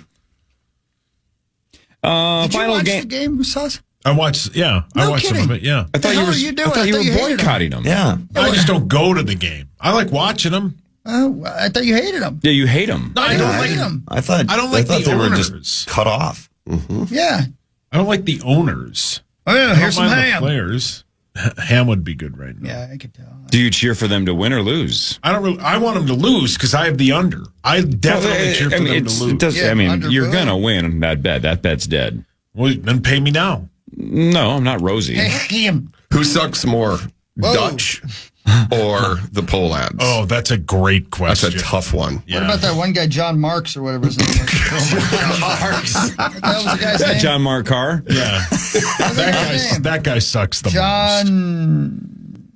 Did Final you watch game. the game, Sauce? I watched, I watched some of it, yeah. I thought you were boycotting them. Yeah. I just don't go to the game. I like watching them. Oh, I thought you hated them. Yeah, you hate them. No, I don't like them. I thought the they were owners. just cut off. Yeah. I don't like the owners. Oh, yeah, I here's don't some mind the ham. players. Ham would be good right now. Yeah, I could tell. Do you cheer for them to win or lose? I want them to lose because I have the under. I definitely cheer for them to lose. You're going to win that bet. That bet's dead. Well, then pay me now. No, I'm not Rosie. Who sucks more, Dutch or the Pohlads? Oh, that's a great question. That's a tough one. What about that one guy, John Marks, or whatever his name was? John Marks. That was the guy's name? John Mark Carr? Yeah. that guy sucks the most.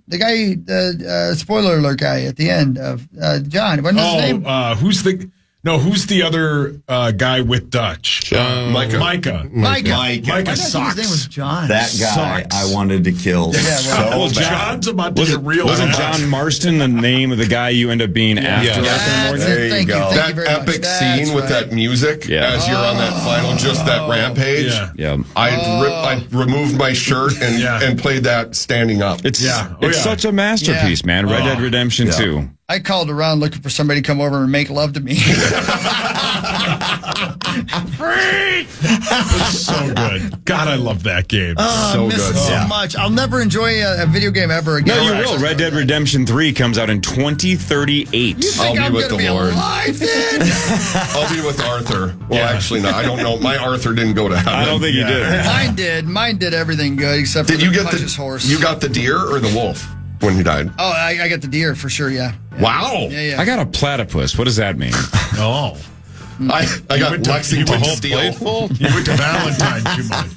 The guy, the spoiler alert guy at the end of John. Wasn't his name? Who's the other guy with Dutch? Micah. Micah sucks. His name was John. That guy sucks. I wanted to kill. John's about to get real. Wasn't John Marston the name of the guy you end up being after? There you go. That epic scene with that music as you're on that final, just that rampage. Yeah. I removed my shirt and played that standing up. It's such a masterpiece, man. Red Dead Redemption 2. I called around looking for somebody to come over and make love to me. It's so good. God, I love that game. I miss it so much. I'll never enjoy a video game ever again. No, you will. Red Dead Redemption 3 comes out in 2038. You think I'm going to be alive then? I'll be with Arthur. Well, actually, no. I don't know. My Arthur didn't go to heaven. I don't think you did. Mine did. Mine did everything good except for the luscious horse. You got the deer or the wolf when he died? Oh, I got the deer for sure, yeah. Wow. Yeah. I got a platypus. What does that mean? Oh. I got Lexington Steel. You went to Valentine too much.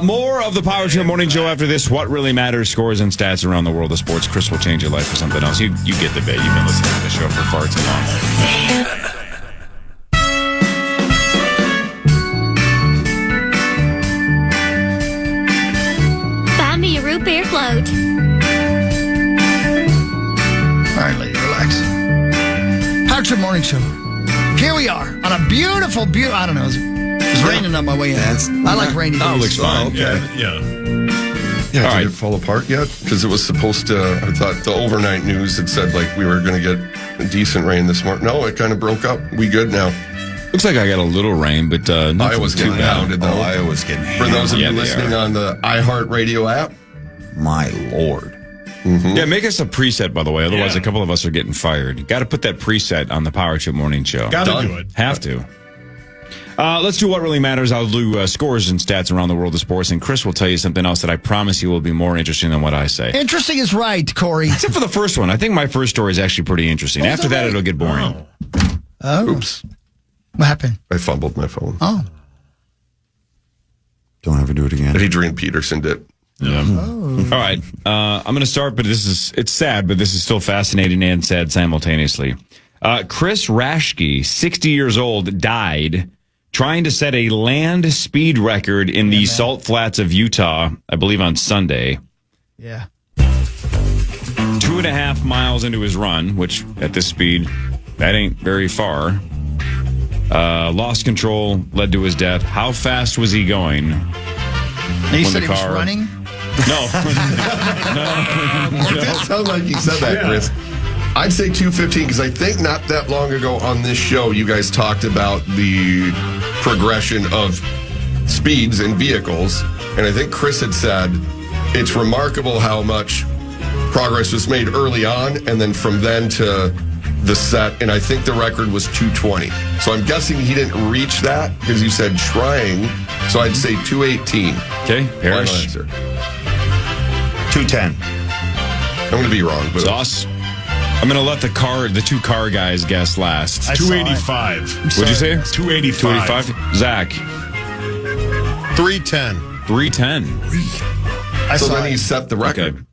More of the Power Trip Morning Show after this. What really matters? Scores and stats around the world of sports. Chris will change your life for something else. You get the bit. You've been listening to the show for far too long. Buy me a root beer float. All right, lady, relax. Power Trip Morning Show. Here we are on a beautiful, I don't know. It's raining on my way in. I like rainy days. Oh, it looks fine. Okay. Yeah. Yeah, did it fall apart yet? Because it was supposed to, I thought the overnight news had said like we were going to get a decent rain this morning. No, it kind of broke up. We good now. Looks like I got a little rain, but Iowa's getting pounded though. Iowa's getting For those of you listening on the iHeartRadio app. My Lord. Mm-hmm. Yeah, make us a preset, by the way. Otherwise, a couple of us are getting fired. You got to put that preset on the Power Trip Morning Show. Got to do it. Have to. Let's do what really matters. I'll do scores and stats around the world of sports, and Chris will tell you something else that I promise you will be more interesting than what I say. Interesting is right, Corey. Except for the first one. I think my first story is actually pretty interesting. After that, it'll get boring. Oh. Oops. What happened? I fumbled my phone. Oh. Don't ever do it again. Adrian Peterson did. Yeah. Oh. All right. I'm going to start, but it's sad, but this is still fascinating and sad simultaneously. Chris Raschke, 60 years old, died trying to set a land speed record in the Salt Flats of Utah, I believe on Sunday. Yeah. 2.5 miles into his run, which at this speed, that ain't very far. Lost control, led to his death. How fast was he going? He said he was running? No. It did sound like you said that, Chris. I'd say 215 because I think not that long ago on this show, you guys talked about the progression of speeds in vehicles. And I think Chris had said it's remarkable how much progress was made early on. And then from then to the set, and I think the record was 220. So I'm guessing he didn't reach that because you said trying. So I'd say 218. Okay, Parrish. 210. I'm going to be wrong. But Sauce. I'm going to let the two car guys guess last. 285. What'd you say? 285. 285. Zach. 310. 310. So then he set the record. Okay.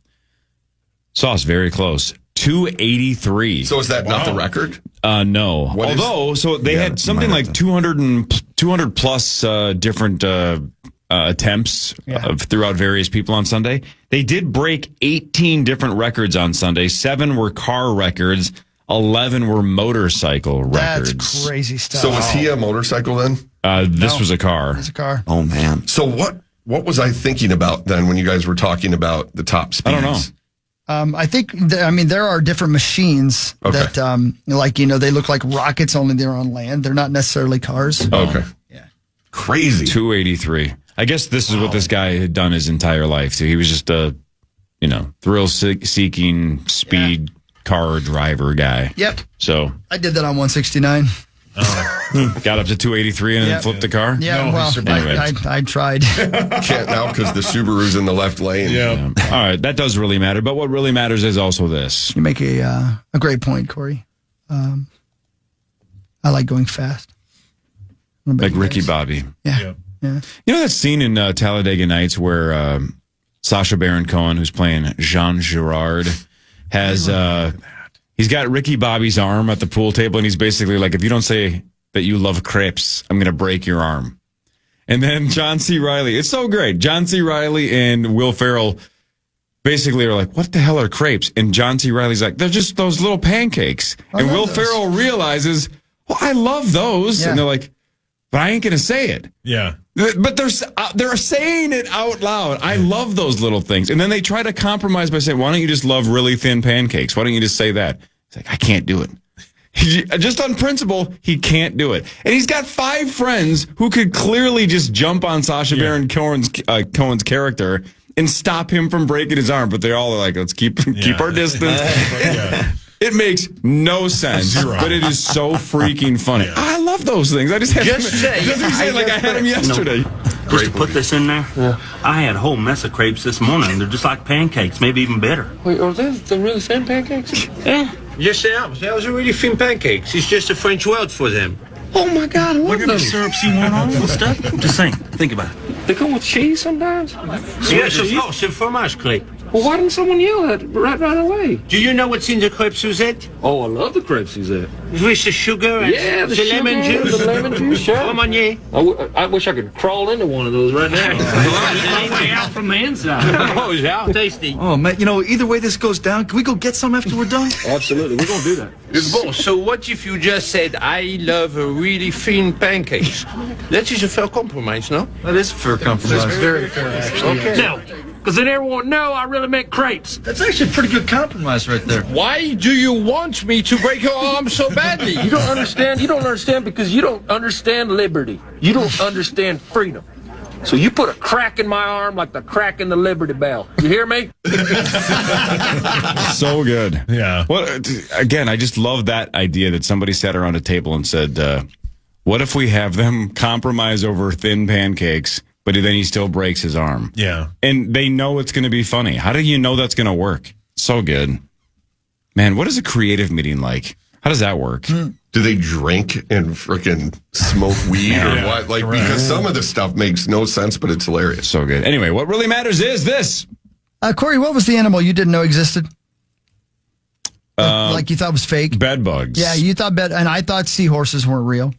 Sauce, very close. 283. So is that not the record? No. Although, so they had something like 200 plus different attempts throughout various people on Sunday. They did break 18 different records on Sunday. 7 were car records. 11 were motorcycle records. That's crazy stuff. So was he a motorcycle then? This was a car. It's a car. Oh, man. So what was I thinking about then when you guys were talking about the top speeds? I don't know. I think, there are different machines that, they look like rockets, only they're on land. They're not necessarily cars. Okay. Yeah. Crazy. 283. I guess this is what this guy had done his entire life, too. He was just a, thrill-seeking speed car driver guy. Yep. So I did that on 169. got up to 283 and then flipped the car? Yeah, I tried. Can't now because the Subaru's in the left lane. Yeah. All right, that does really matter. But what really matters is also this. You make a great point, Corey. I like going fast. Like Ricky Bobby. Yeah. You know that scene in Talladega Nights where Sacha Baron Cohen, who's playing Jean Girard, has he's got Ricky Bobby's arm at the pool table, and he's basically like, if you don't say that you love crepes, I'm going to break your arm. And then John C. Reilly, it's so great. John C. Reilly and Will Ferrell basically are like, what the hell are crepes? And John C. Reilly's like, they're just those little pancakes. And Will Ferrell realizes, well, I love those. Yeah. And they're like, but I ain't going to say it. Yeah. But they're saying it out loud. I love those little things. And then they try to compromise by saying, why don't you just love really thin pancakes? Why don't you just say that? He's like, I can't do it. Just on principle, he can't do it. And he's got 5 friends who could clearly just jump on Sacha Baron Cohen's character and stop him from breaking his arm. But they all are like, let's keep our distance. It makes no sense, but it is so freaking funny. Yeah. I love those things. I just had them like I had them yesterday. Just to put this in there, I had a whole mess of crepes this morning. They're just like pancakes, maybe even better. Wait, are they really thin pancakes? Yeah. Yes, they are. Those are really thin pancakes. It's just a French word for them. Oh, my God, I love those. Syrups you want on and stuff? Just saying. Think about it. They come with cheese sometimes? Yes, of course. A fromage crepe. Well, why didn't someone yell that right away? Do you know what's in the crepe Suzette? Oh, I love the crepe Suzette. With the sugar and the lemon juice. The lemon juice, sure. Romagné. I wish I could crawl into one of those right now. It's way out from the inside. Oh, it's out. Tasty. Oh, man, either way this goes down, can we go get some after we're done? Absolutely. We're going to do that. Bon, so what if you just said, I love really thin pancakes? That is a fair compromise, no? That is a fair compromise. That's very fair, actually. Okay. Now, because then everyone know I really meant crepes. That's actually a pretty good compromise right there. Why do you want me to break your arm so badly? You don't understand. You don't understand because you don't understand liberty. You don't understand freedom. So you put a crack in my arm like the crack in the Liberty Bell. You hear me? So good. Yeah. Well, again, I just love that idea that somebody sat around a table and said, what if we have them compromise over thin pancakes, but then he still breaks his arm? Yeah. And they know it's going to be funny. How do you know that's going to work? So good. Man, what is a creative meeting like? How does that work? Do they drink and frickin' smoke weed or what? Like, because some of the stuff makes no sense, but it's hilarious. So good. Anyway, what really matters is this. Corey, what was the animal you didn't know existed? Like you thought was fake? Bed bugs. Yeah, you thought and I thought seahorses weren't real.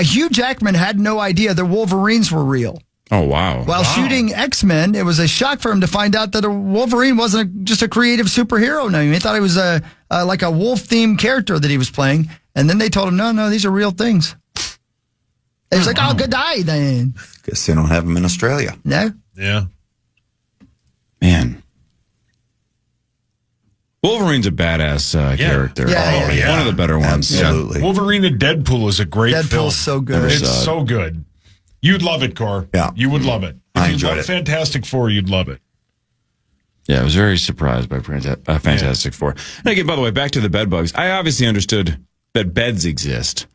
Hugh Jackman had no idea that Wolverines were real. Oh, wow. While shooting X-Men, it was a shock for him to find out that a Wolverine wasn't just a creative superhero name. He thought it was like a wolf-themed character that he was playing. And then they told him, no, these are real things. He was like, oh, good day, then. Guess they don't have them in Australia. No? Yeah. Man. Wolverine's a badass character. Yeah. One of the better ones. Absolutely. Yeah. Wolverine and Deadpool is a great film. Deadpool's so good. It's so good. You'd love it, Cor. Yeah. You would love it. If I you enjoyed love it. Fantastic Four, you'd love it. Yeah, I was very surprised by Fantastic Four. And again, by the way, back to the bed bugs. I obviously understood that beds exist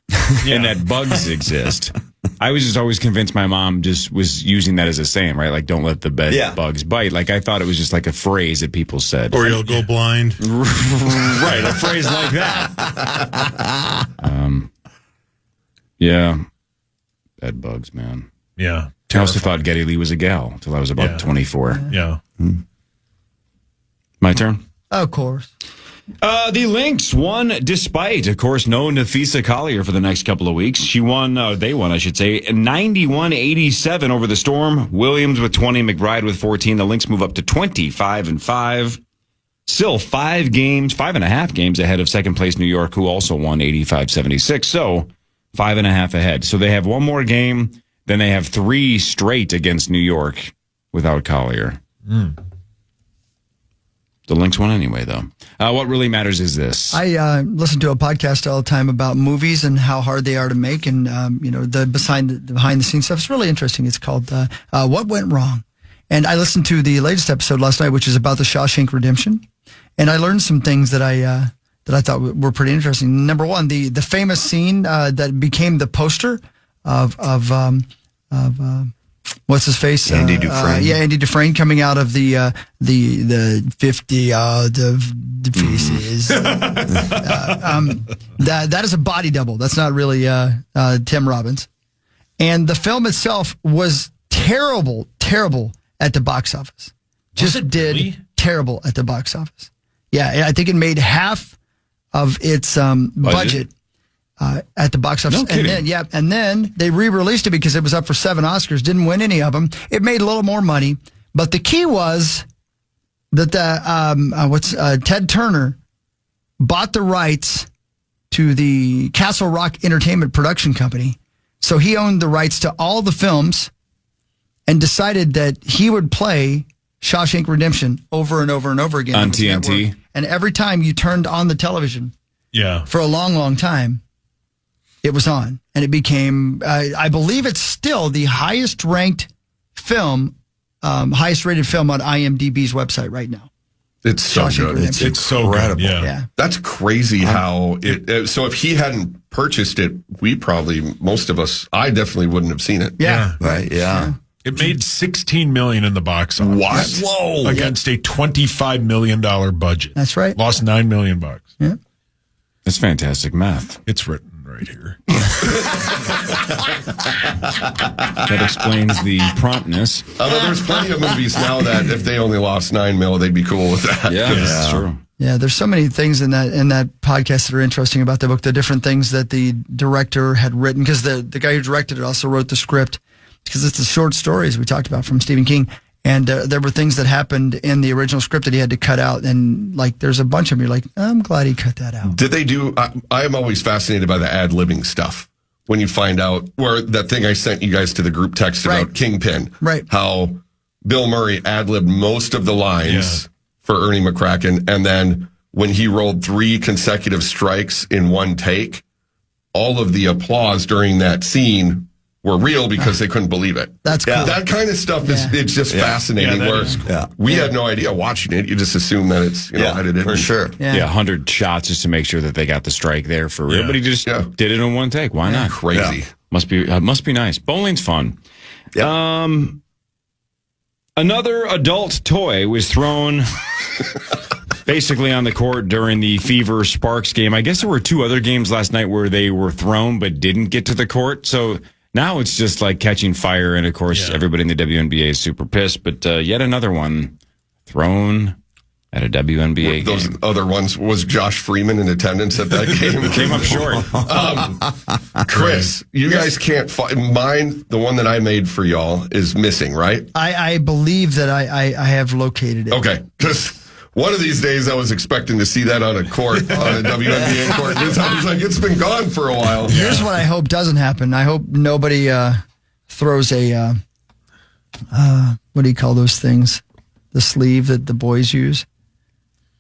and that bugs exist. I was just always convinced my mom just was using that as a saying, right? Like, don't let the bed bugs bite. Like, I thought it was just like a phrase that people said. Or you'll go blind. Right, a phrase like that. Yeah. Bed bugs, man. Yeah. I also thought Geddy Lee was a gal until I was about 24. Yeah. My turn? Of course. The Lynx won despite, of course, no Nafisa Collier for the next couple of weeks. They won, I should say, 91-87 over the Storm. Williams with 20, McBride with 14. The Lynx move up to 25-5. Still 5.5 games ahead of second place New York, who also won 85-76. So 5.5 ahead. So they have one more game. Then they have 3 straight against New York without Collier. The Lynx won anyway, though. What really matters is this. I listen to a podcast all the time about movies and how hard they are to make, and the behind the scenes stuff. It's really interesting. It's called "What Went Wrong," and I listened to the latest episode last night, which is about the Shawshank Redemption, and I learned some things that I thought were pretty interesting. Number one, the famous scene that became the poster of what's his face? Andy Dufresne. Andy Dufresne coming out of the 50 the pieces. That is a body double. That's not really Tim Robbins. And the film itself was terrible at the box office. Just did terrible at the box office. Yeah, I think it made half of its budget. At the box office. No kidding. And then they re-released it because it was up for 7 Oscars, didn't win any of them. It made a little more money, but the key was that Ted Turner bought the rights to the Castle Rock Entertainment Production Company. So he owned the rights to all the films and decided that he would play Shawshank Redemption over and over and over again on TNT. network. And every time you turned on the television, for a long, long time, it was on. And it became, I believe it's still the highest ranked film, highest rated film on IMDb's website right now. It's so good. It's so incredible. Yeah. That's crazy how it. So if he hadn't purchased it, most of us, I definitely wouldn't have seen it. Yeah. Right. Yeah. It made $16 million in the box office. What? Whoa! Against a $25 million budget. That's right. Lost $9 million. Yeah. That's fantastic math. It's written right here. That explains the promptness. Although there's plenty of movies now that if they only lost $9 million, they'd be cool with that. Yeah, that's true. Yeah, there's so many things in that podcast that are interesting about the book. The different things that the director had written, because the guy who directed it also wrote the script, because it's the short stories we talked about from Stephen King. And there were things that happened in the original script that he had to cut out. And like, there's a bunch of them. You're like, I'm glad he cut that out. Did they do? I am always fascinated by the ad-libbing stuff. When you find out where that thing I sent you guys to the group text about Kingpin, right? How Bill Murray ad-libbed most of the lines for Ernie McCracken. And then when he rolled 3 consecutive strikes in one take, all of the applause during that scene were real because they couldn't believe it. That's cool. That kind of stuff is it's just fascinating. We had no idea watching it. You just assume that it's edited for sure. Yeah, 100 shots just to make sure that they got the strike there for real. But he just did it in one take. Why not? Crazy. Must be nice. Bowling's fun. Another adult toy was thrown basically on the court during the Fever Sparks game. I guess there were 2 other games last night where they were thrown but didn't get to the court. So now it's just like catching fire. And of course, everybody in the WNBA is super pissed. But yet another one thrown at a WNBA game. Those other ones, was Josh Freeman in attendance at that game? Came up short. Chris, you guys can't find mine. The one that I made for y'all is missing, right? I believe that I have located it. Okay, because one of these days I was expecting to see that on a court, on a WNBA court. I was like, it's been gone for a while. Here's what I hope doesn't happen. I hope nobody throws a, what do you call those things? The sleeve that the boys use?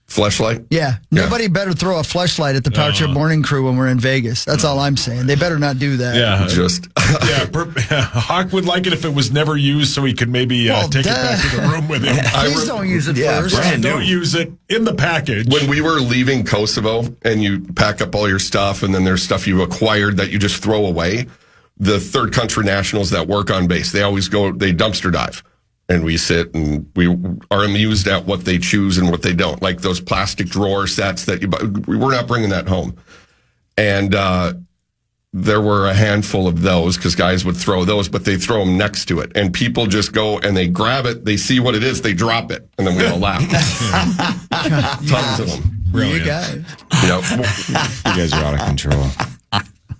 Fleshlight? Yeah. Nobody better throw a fleshlight at the Power Trip Morning Crew when we're in Vegas. That's all I'm saying. They better not do that. Yeah. Just. Hawk would like it if it was never used so he could maybe take it back to the room with him. Please don't use it first. Don't use it in the package. When we were leaving Kosovo and you pack up all your stuff and then there's stuff you acquired that you just throw away, the third country nationals that work on base, they always go, they dumpster dive. And we sit and we are amused at what they choose and what they don't. Like those plastic drawer sets that you buy. We're not bringing that home. And there were a handful of those because guys would throw those, but they throw them next to it. And people just go and they grab it. They see what it is. They drop it. And then we all laugh. Tons of them. Brilliant. You guys. You guys are out of control.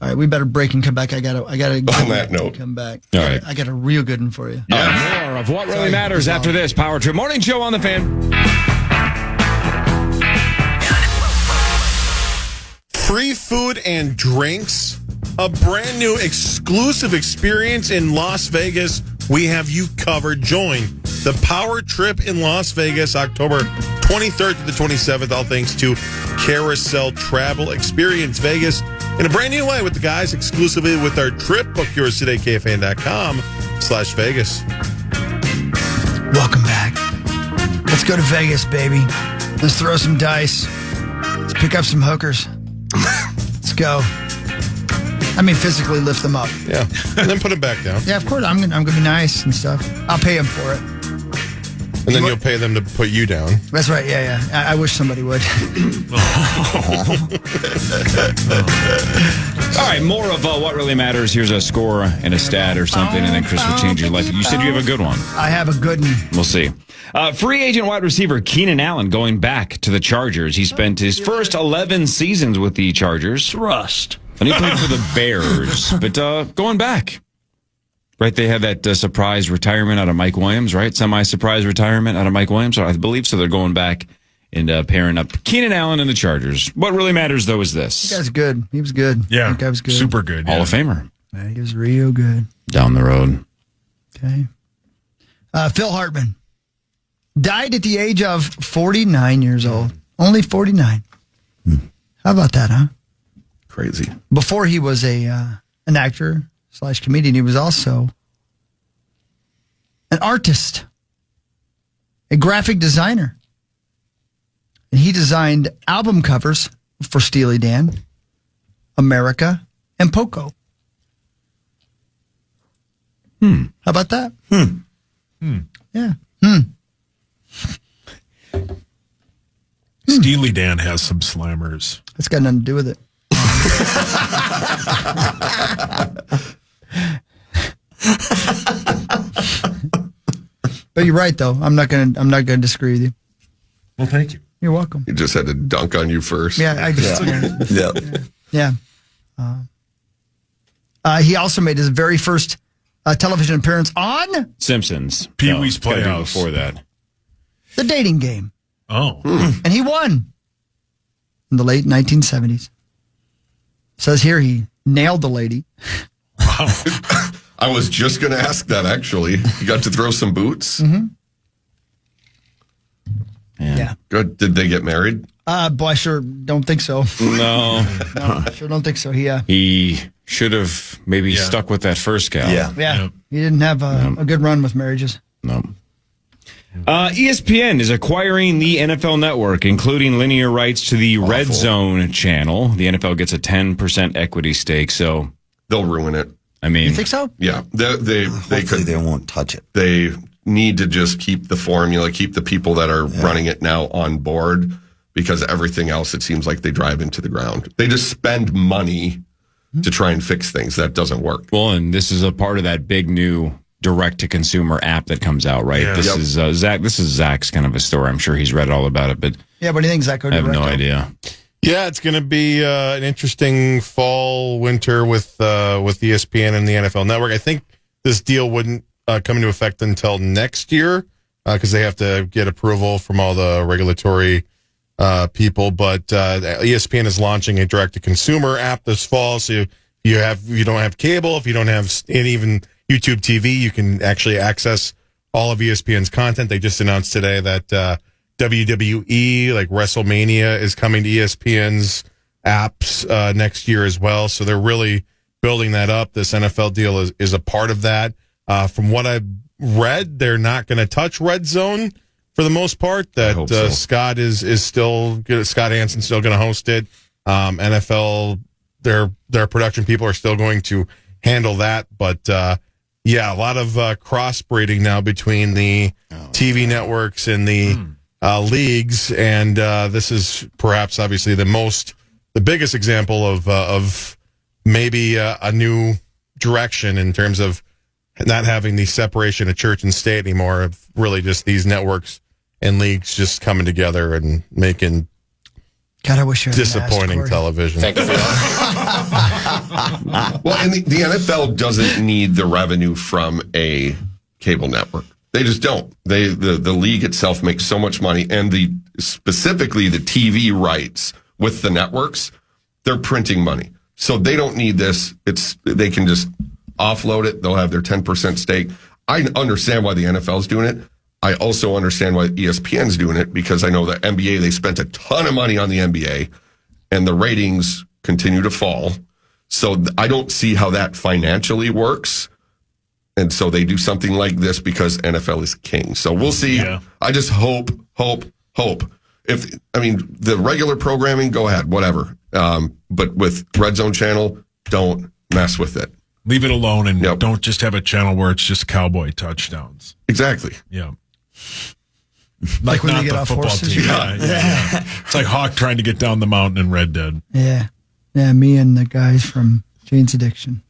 All right, we better break and come back. I gotta. On that note, come back. All right, I got a real good one for you. More of what really matters after this Power Trip Morning Show on the Fan. Free food and drinks, a brand new exclusive experience in Las Vegas. We have you covered. Join the Power Trip in Las Vegas, October 23rd to the 27th. All thanks to Carousel Travel. Experience Vegas in a brand new way with the guys exclusively with our trip. Book yours today, KFAN.com/Vegas. Welcome back. Let's go to Vegas, baby. Let's throw some dice. Let's pick up some hookers. Let's go. I mean, physically lift them up. Yeah, and then put them back down. Yeah, of course. I'm gonna be nice and stuff. I'll pay them for it. And then you'll pay them to put you down. That's right. Yeah. I wish somebody would. All right, more of what really matters. Here's a score and a stat or something, and then Chris will change your life. You said you have a good one. I have a good one. We'll see. Free agent wide receiver Keenan Allen going back to the Chargers. He spent his first 11 seasons with the Chargers. Thrust. And he played for the Bears, but going back. Right, they had that surprise retirement out of Mike Williams, right? Semi-surprise retirement out of Mike Williams, I believe. So they're going back and pairing up Keenan Allen and the Chargers. What really matters, though, is this. That guy's good. He was good. Yeah, that guy was good. Super good. Hall of Famer. Yeah, he was real good. Down the road. Okay. Phil Hartman died at the age of 49 years old. Only 49. How about that, huh? Crazy. Before he was an actor / comedian, he was also an artist, a graphic designer. And he designed album covers for Steely Dan, America, and Poco. How about that? Yeah. Steely Dan has some slammers. That's got nothing to do with it. But you're right, though. I'm not gonna disagree with you. Well, thank you. You're welcome. He just had to dunk on you first. Yeah, I just. Yeah. He also made his very first television appearance on Simpsons. Pee-wee's gotta be Playhouse. Before that. The Dating Game. Oh. And he won in the late 1970s. Says here he nailed the lady. Wow. I was just going to ask that, actually. You got to throw some boots? Mm-hmm. Yeah. Good. Did they get married? Boy, I sure don't think so. No. No, I sure don't think so. He should have maybe stuck with that first gal. Yeah. He didn't have a good run with marriages. No. ESPN is acquiring the NFL Network, including linear rights to the Red Zone channel. The NFL gets a 10% equity stake, so they'll ruin it. I mean, you think so? Yeah, they won't touch it. They need to just keep the formula, keep the people that are running it now on board, because everything else, it seems like they drive into the ground. They just spend money to try and fix things. That doesn't work. Well, and this is a part of that big new direct-to-consumer app that comes out, right? Yeah. This is Zach. This is Zach's kind of a story. I'm sure he's read all about it, but Yeah, what do you think, Zach? I have no idea. Yeah, it's going to be an interesting fall, winter with ESPN and the NFL Network. I think this deal wouldn't come into effect until next year because they have to get approval from all the regulatory people. But ESPN is launching a direct-to-consumer app this fall. So if you don't have cable, if you don't have even YouTube TV, you can actually access all of ESPN's content. They just announced today that WWE, like WrestleMania, is coming to ESPN's apps next year as well. So they're really building that up. This NFL deal is a part of that. From what I've read, they're not going to touch Red Zone for the most part. That so. Scott Scott Hanson's still going to host it. NFL, their production people are still going to handle that. But yeah, a lot of cross-breeding now between the TV networks and the leagues, and this is perhaps obviously the biggest example of maybe a new direction in terms of not having the separation of church and state anymore, of really just these networks and leagues just coming together and making God, I wish you had disappointing television. Thank you for that. Well, and the NFL doesn't need the revenue from a cable network. They just don't. The league itself makes so much money, and specifically the TV rights with the networks, they're printing money. So they don't need this. They can just offload it. They'll have their 10% stake. I understand why the NFL's doing it. I also understand why ESPN's doing it, because I know the NBA, they spent a ton of money on the NBA, and the ratings continue to fall. So I don't see how that financially works. And so they do something like this because NFL is king. So we'll see. Yeah. I just hope. The regular programming, go ahead, whatever. But with Red Zone channel, don't mess with it. Leave it alone and don't just have a channel where it's just cowboy touchdowns. Exactly. Yeah. Like when they get off horses. Yeah. It's like Hawk trying to get down the mountain in Red Dead. Yeah. Yeah, me and the guys from Jane's Addiction.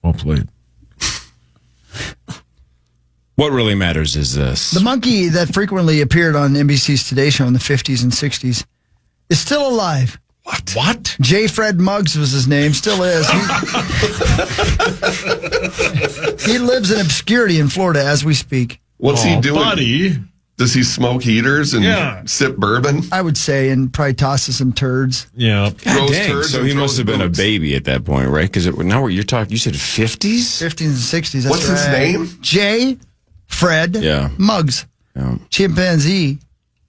Well played. What really matters is this. The monkey that frequently appeared on NBC's Today Show in the 50s and 60s is still alive. What? J. Fred Muggs was his name, still is. He lives in obscurity in Florida as we speak. What's he doing? Buddy. Does he smoke heaters and sip bourbon? I would say, and probably tosses some turds. Yeah. God dang. So he must have been a baby at that point, right? Because now you're talking, you said 50s? 50s and 60s. That's What's his name? J. Fred Muggs. Yeah. Chimpanzee.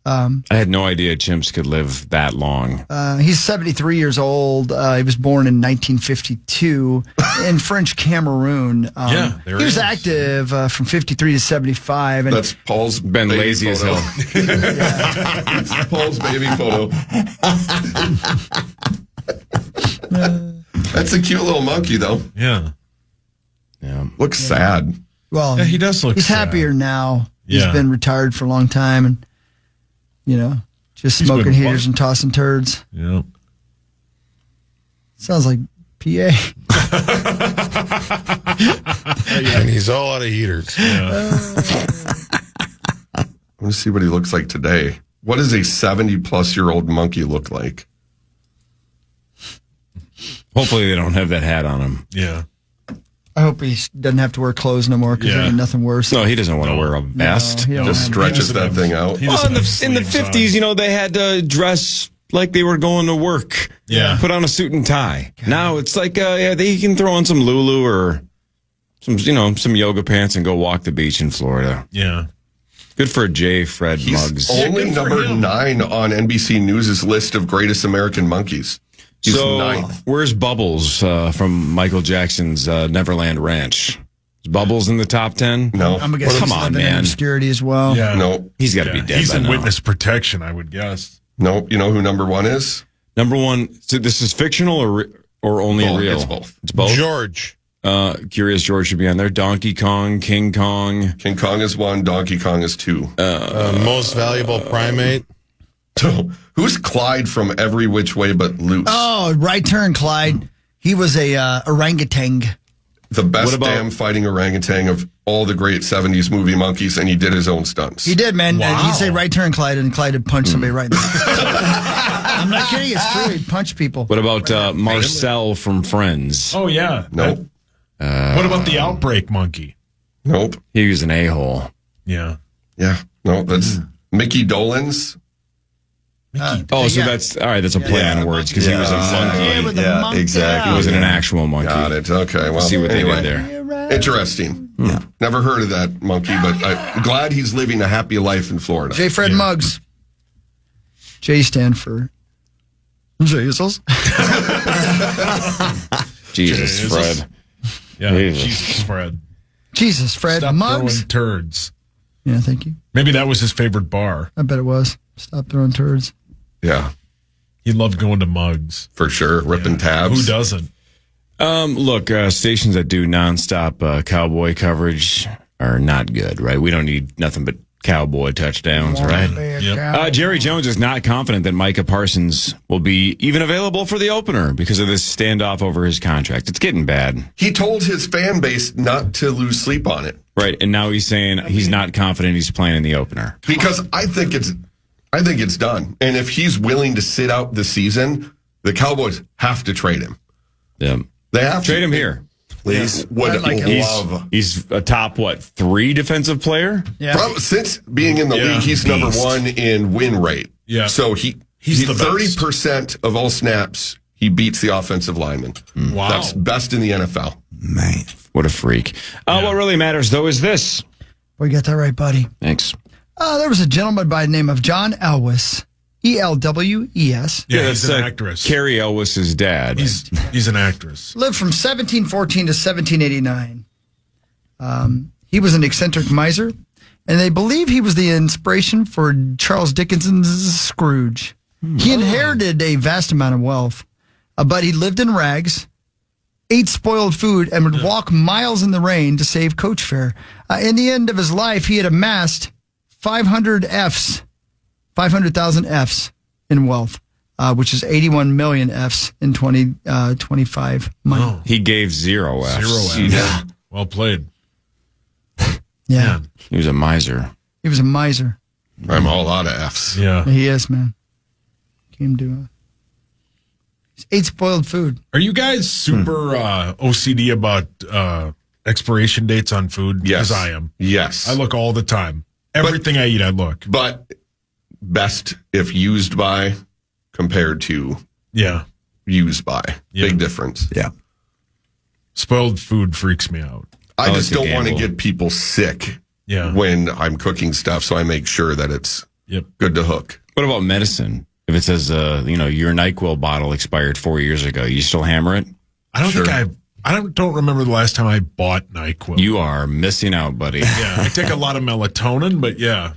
I had no idea chimps could live that long. He's 73 years old. He was born in 1952 in French Cameroon. There he was active from 53 to 75. And That's Paul's been baby lazy photo. as hell. That's Paul's baby photo. That's a cute little monkey, though. Yeah. Looks sad. well, Yeah, he does look he's sad. happier now. He's Yeah. been retired for a long time and, just He's smoking been heaters and tossing turds. Yeah. Sounds like PA. And he's all out of heaters. I want to see what he looks like today. What does a 70-plus-year-old monkey look like? Hopefully they don't have that hat on him. Yeah. I hope he doesn't have to wear clothes no more because there's nothing worse. No, he doesn't want to wear a vest. he don't Just have- stretches that thing out. Well, in the 50s, they had to dress like they were going to work. Yeah. Put on a suit and tie. Now it's like, they can throw on some Lulu or some yoga pants and go walk the beach in Florida. Yeah. Good for J. Fred He's Muggs. only number 9 on NBC News' list of greatest American monkeys. He's So, 9th. where's Bubbles from Michael Jackson's Neverland Ranch? Is Bubbles in the top 10? No. I'm guessing Come he's on, living in man. obscurity as well. Yeah. No. He's got to be dead He's by in now. witness protection, I would guess. Nope. You know who number 1 is? Number 1, so this is fictional or only Both. real? It's both. It's both? George. Curious George should be on there. Donkey Kong, King Kong. King Kong is 1, Donkey Kong is 2. Most valuable primate. So, who's Clyde from Every Which Way But Loose? Oh, right turn, Clyde. He was a orangutan. The best What about- damn fighting orangutan of all the great 70s movie monkeys, and he did his own stunts. He did, man. Wow. He'd say right turn, Clyde, and Clyde would punch somebody right in the I'm not kidding. It's true. He'd punch people. What about Marcel from Friends? Oh, yeah. Nope. What about the Outbreak monkey? Nope. He was an a-hole. Yeah. Yeah. No, that's Mickey Dolenz. So that's all right. That's a play on words because he was a monkey. Yeah, with the monkey. exactly. He wasn't an actual monkey. Got it. Okay. Well, See what anyway. they did there. Interesting. Yeah. Never heard of that monkey, but I'm glad he's living a happy life in Florida. J. Fred Muggs. J stand for Jesus. Jesus, Jesus. Fred. Yeah. Jesus. Jesus, Fred. Jesus, Fred Stop Muggs. throwing turds. Yeah, thank you. Maybe that was his favorite bar. I bet it was. Stop throwing turds. Yeah, He loved going to Mugs. for sure. Ripping tabs. Who doesn't? Look, stations that do nonstop cowboy coverage are not good, right? We don't need nothing but cowboy touchdowns, right? Yep. Jerry Jones is not confident that Micah Parsons will be even available for the opener because of this standoff over his contract. It's getting bad. He told his fan base not to lose sleep on it. Right, and now he's saying he's not confident he's playing in the opener. Because I think it's done. And if he's willing to sit out the season, the Cowboys have to trade him. Yeah. They have Trade to. him here. Please. Would love. He's a top, 3 defensive player? Yeah. Since being in the league, he's Beast. number 1 in win rate. Yeah. So he's the best. 30% of all snaps, he beats the offensive lineman. Wow. That's best in the NFL. Man. What a freak. What really matters, though, is this. Well, you got that right, buddy. Thanks. There was a gentleman by the name of John Elwes, Elwes, Yeah, he's an actress. Carrie Elwes's dad. He's an actress. lived from 1714 to 1789. He was an eccentric miser, and they believe he was the inspiration for Charles Dickens's Scrooge. He inherited a vast amount of wealth, but he lived in rags, ate spoiled food, and would walk miles in the rain to save coach fare. In the end of his life, he had amassed 500,000 Fs in wealth, which is 81 million Fs in 2025 money. Oh. He gave 0 Fs. 0 Fs. Yeah. Well played. Yeah. He was a miser. He was a miser. I'm all out of Fs. Yeah. He is, man. Came to he ate spoiled food. Are you guys super OCD about expiration dates on food? Yes. Because I am. Yes. I look all the time. Everything I eat, I look. But best if used by compared to used by. Big difference. Yeah. Spoiled food freaks me out. I just like to don't want to gamble. get people sick Yeah. when I'm cooking stuff, so I make sure that it's Yep. Good to hook. What about medicine? If it says, your NyQuil bottle expired 4 years ago, you still hammer it? I don't remember the last time I bought NyQuil. You are missing out, buddy. Yeah, I take a lot of melatonin, but yeah.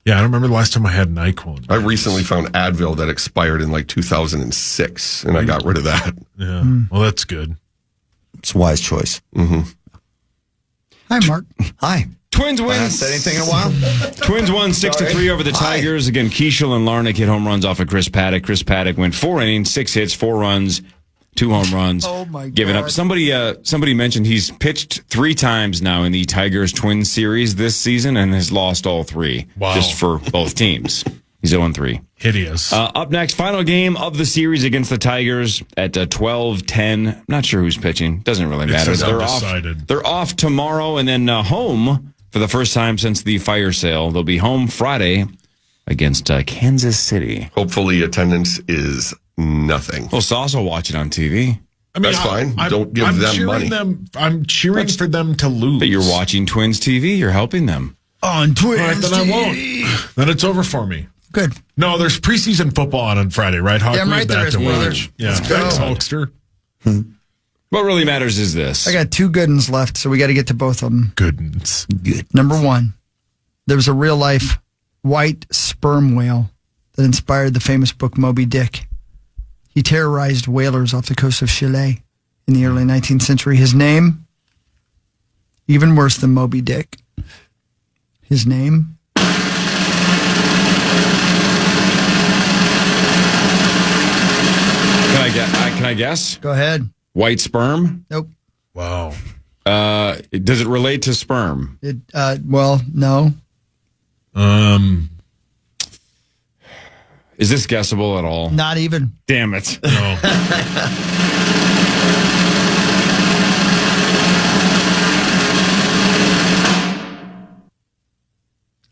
Yeah, I don't remember the last time I had NyQuil. I recently found Advil that expired in like 2006, and I got rid of that. Yeah, well, that's good. It's a wise choice. Mm-hmm. Hi, Mark. Hi. Twins win. Haven't said anything in a while. Twins won 6-3 over the Tigers. Again, Keishel and Larnach hit home runs off of Chris Paddock. Chris Paddock went 4 innings, 6 hits, 4 runs, 2 home runs. Oh, my God. Giving up. Somebody mentioned he's pitched 3 times now in the Tigers-Twins series this season and has lost all 3. Wow. Just for both teams. He's 0-3. Hideous. Up next, final game of the series against the Tigers at 12-10. Not sure who's pitching. Doesn't really matter. They're off tomorrow and then home for the first time since the fire sale. They'll be home Friday against Kansas City. Hopefully attendance is nothing. Well, Sauce will watch it on TV. I mean, that's fine. Don't give them money. I'm cheering for them to lose. But you're watching Twins TV. You're helping them. On Twins All right, then I won't. Then it's over for me. Good. No, there's preseason football on Friday, right, Hawk? Yeah, I'm right there, to brother. watch. Yeah, Let's go. thanks, Hulkster. What really matters is this. I got 2 good ones left, so we got to get to both of them. Good ones. Good. Number 1, there was a real-life white sperm whale that inspired the famous book Moby Dick. He terrorized whalers off the coast of Chile in the early 19th century. His name, even worse than Moby Dick. His name... Can I guess? Go ahead. White sperm? Nope. Wow. Does it relate to sperm? Well, no. Is this guessable at all? Not even. Damn it. No.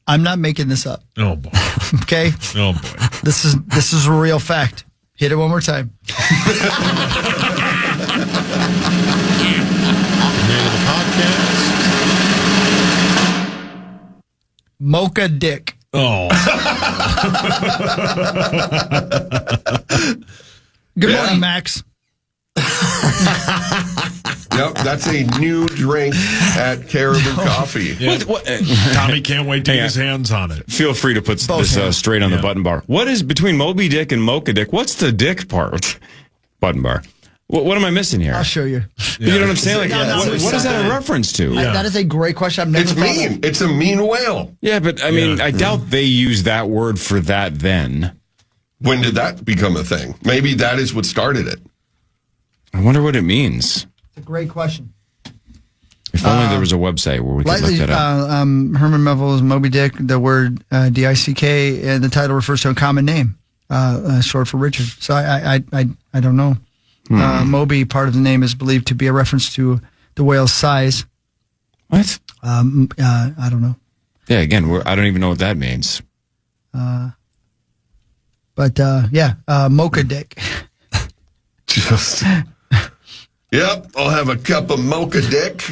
I'm not making this up. Oh, boy. Okay? Oh, boy. This is a real fact. Hit it one more time. Name of the podcast. Mocha Dick. Oh. Good morning, Max. Yep, that's a new drink at Caribou Coffee. Yeah. Tommy can't wait to get his hands on it. Feel free to put this straight on the button bar. What is between Moby Dick and Mocha Dick? What's the dick part? Button bar. What am I missing here? I'll show you. You know what I'm saying? Like, what is that a reference to? That is a great question. I've never It's mean. It's a mean whale. Yeah, but I mean, I doubt they use that word for that then. When did that become a thing? Maybe that is what started it. I wonder what it means. It's a great question. If only there was a website where we could look that up. Herman Melville's Moby Dick, the word D-I-C-K, and the title refers to a common name, short for Richard. So I don't know. Moby, part of the name, is believed to be a reference to the whale's size. What? I don't know. Yeah, again, I don't even know what that means. Mocha Dick. Just... Yep, I'll have a cup of Mocha Dick.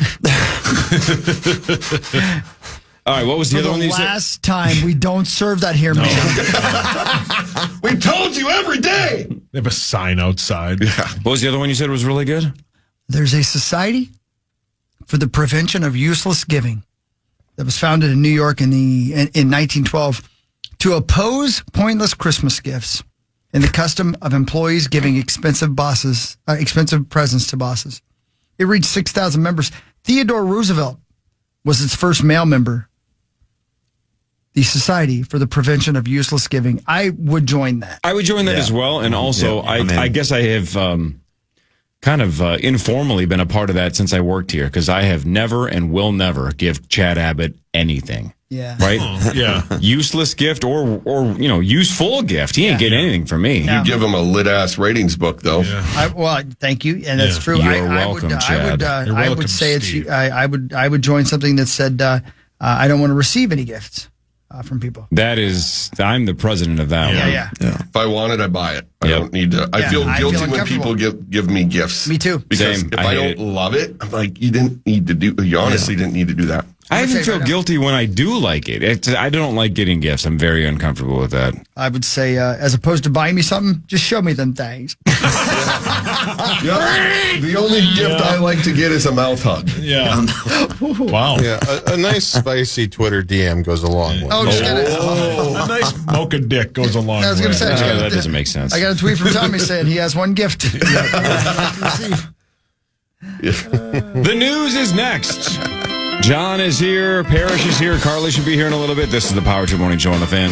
All right, what was the other one you said? Last time, we don't serve that here, man. We told you every day. They have a sign outside. Yeah. What was the other one you said was really good? There's a society for the prevention of useless giving that was founded in New York in 1912 to oppose pointless Christmas gifts and the custom of employees giving expensive presents to bosses. It reached 6,000 members. Theodore Roosevelt was its first male member. The Society for the Prevention of Useless Giving. I would join that. I would join that as well. And also, I guess I have kind of informally been a part of that since I worked here, because I have never and will never give Chad Abbott anything. Yeah. Right? Yeah. Useless gift or useful gift. He ain't getting anything from me. You give him a lit-ass ratings book, though. Yeah. Thank you, and that's true. You're welcome, Chad. I would say I would join something that said I don't want to receive any gifts from people. I'm the president of that one. Yeah. If I want it, I buy it. I don't need to. I feel guilty when people give me gifts. Me too. Because if I don't love it, I'm like, you honestly didn't need to do that. I even feel guilty when I do like it. I don't like getting gifts. I'm very uncomfortable with that. I would say, as opposed to buying me something, just show me them things. The only gift I like to get is a mouth hug. Yeah. Wow. Yeah, a nice spicy Twitter DM goes a long way. Oh, a nice Mocha Dick goes a long way. I was going to say, that doesn't make sense. I got a tweet from Tommy saying he has one gift. The news is next. John is here. Parrish is here. Carly should be here in a little bit. This is the Power Trip Morning Show on the Fan.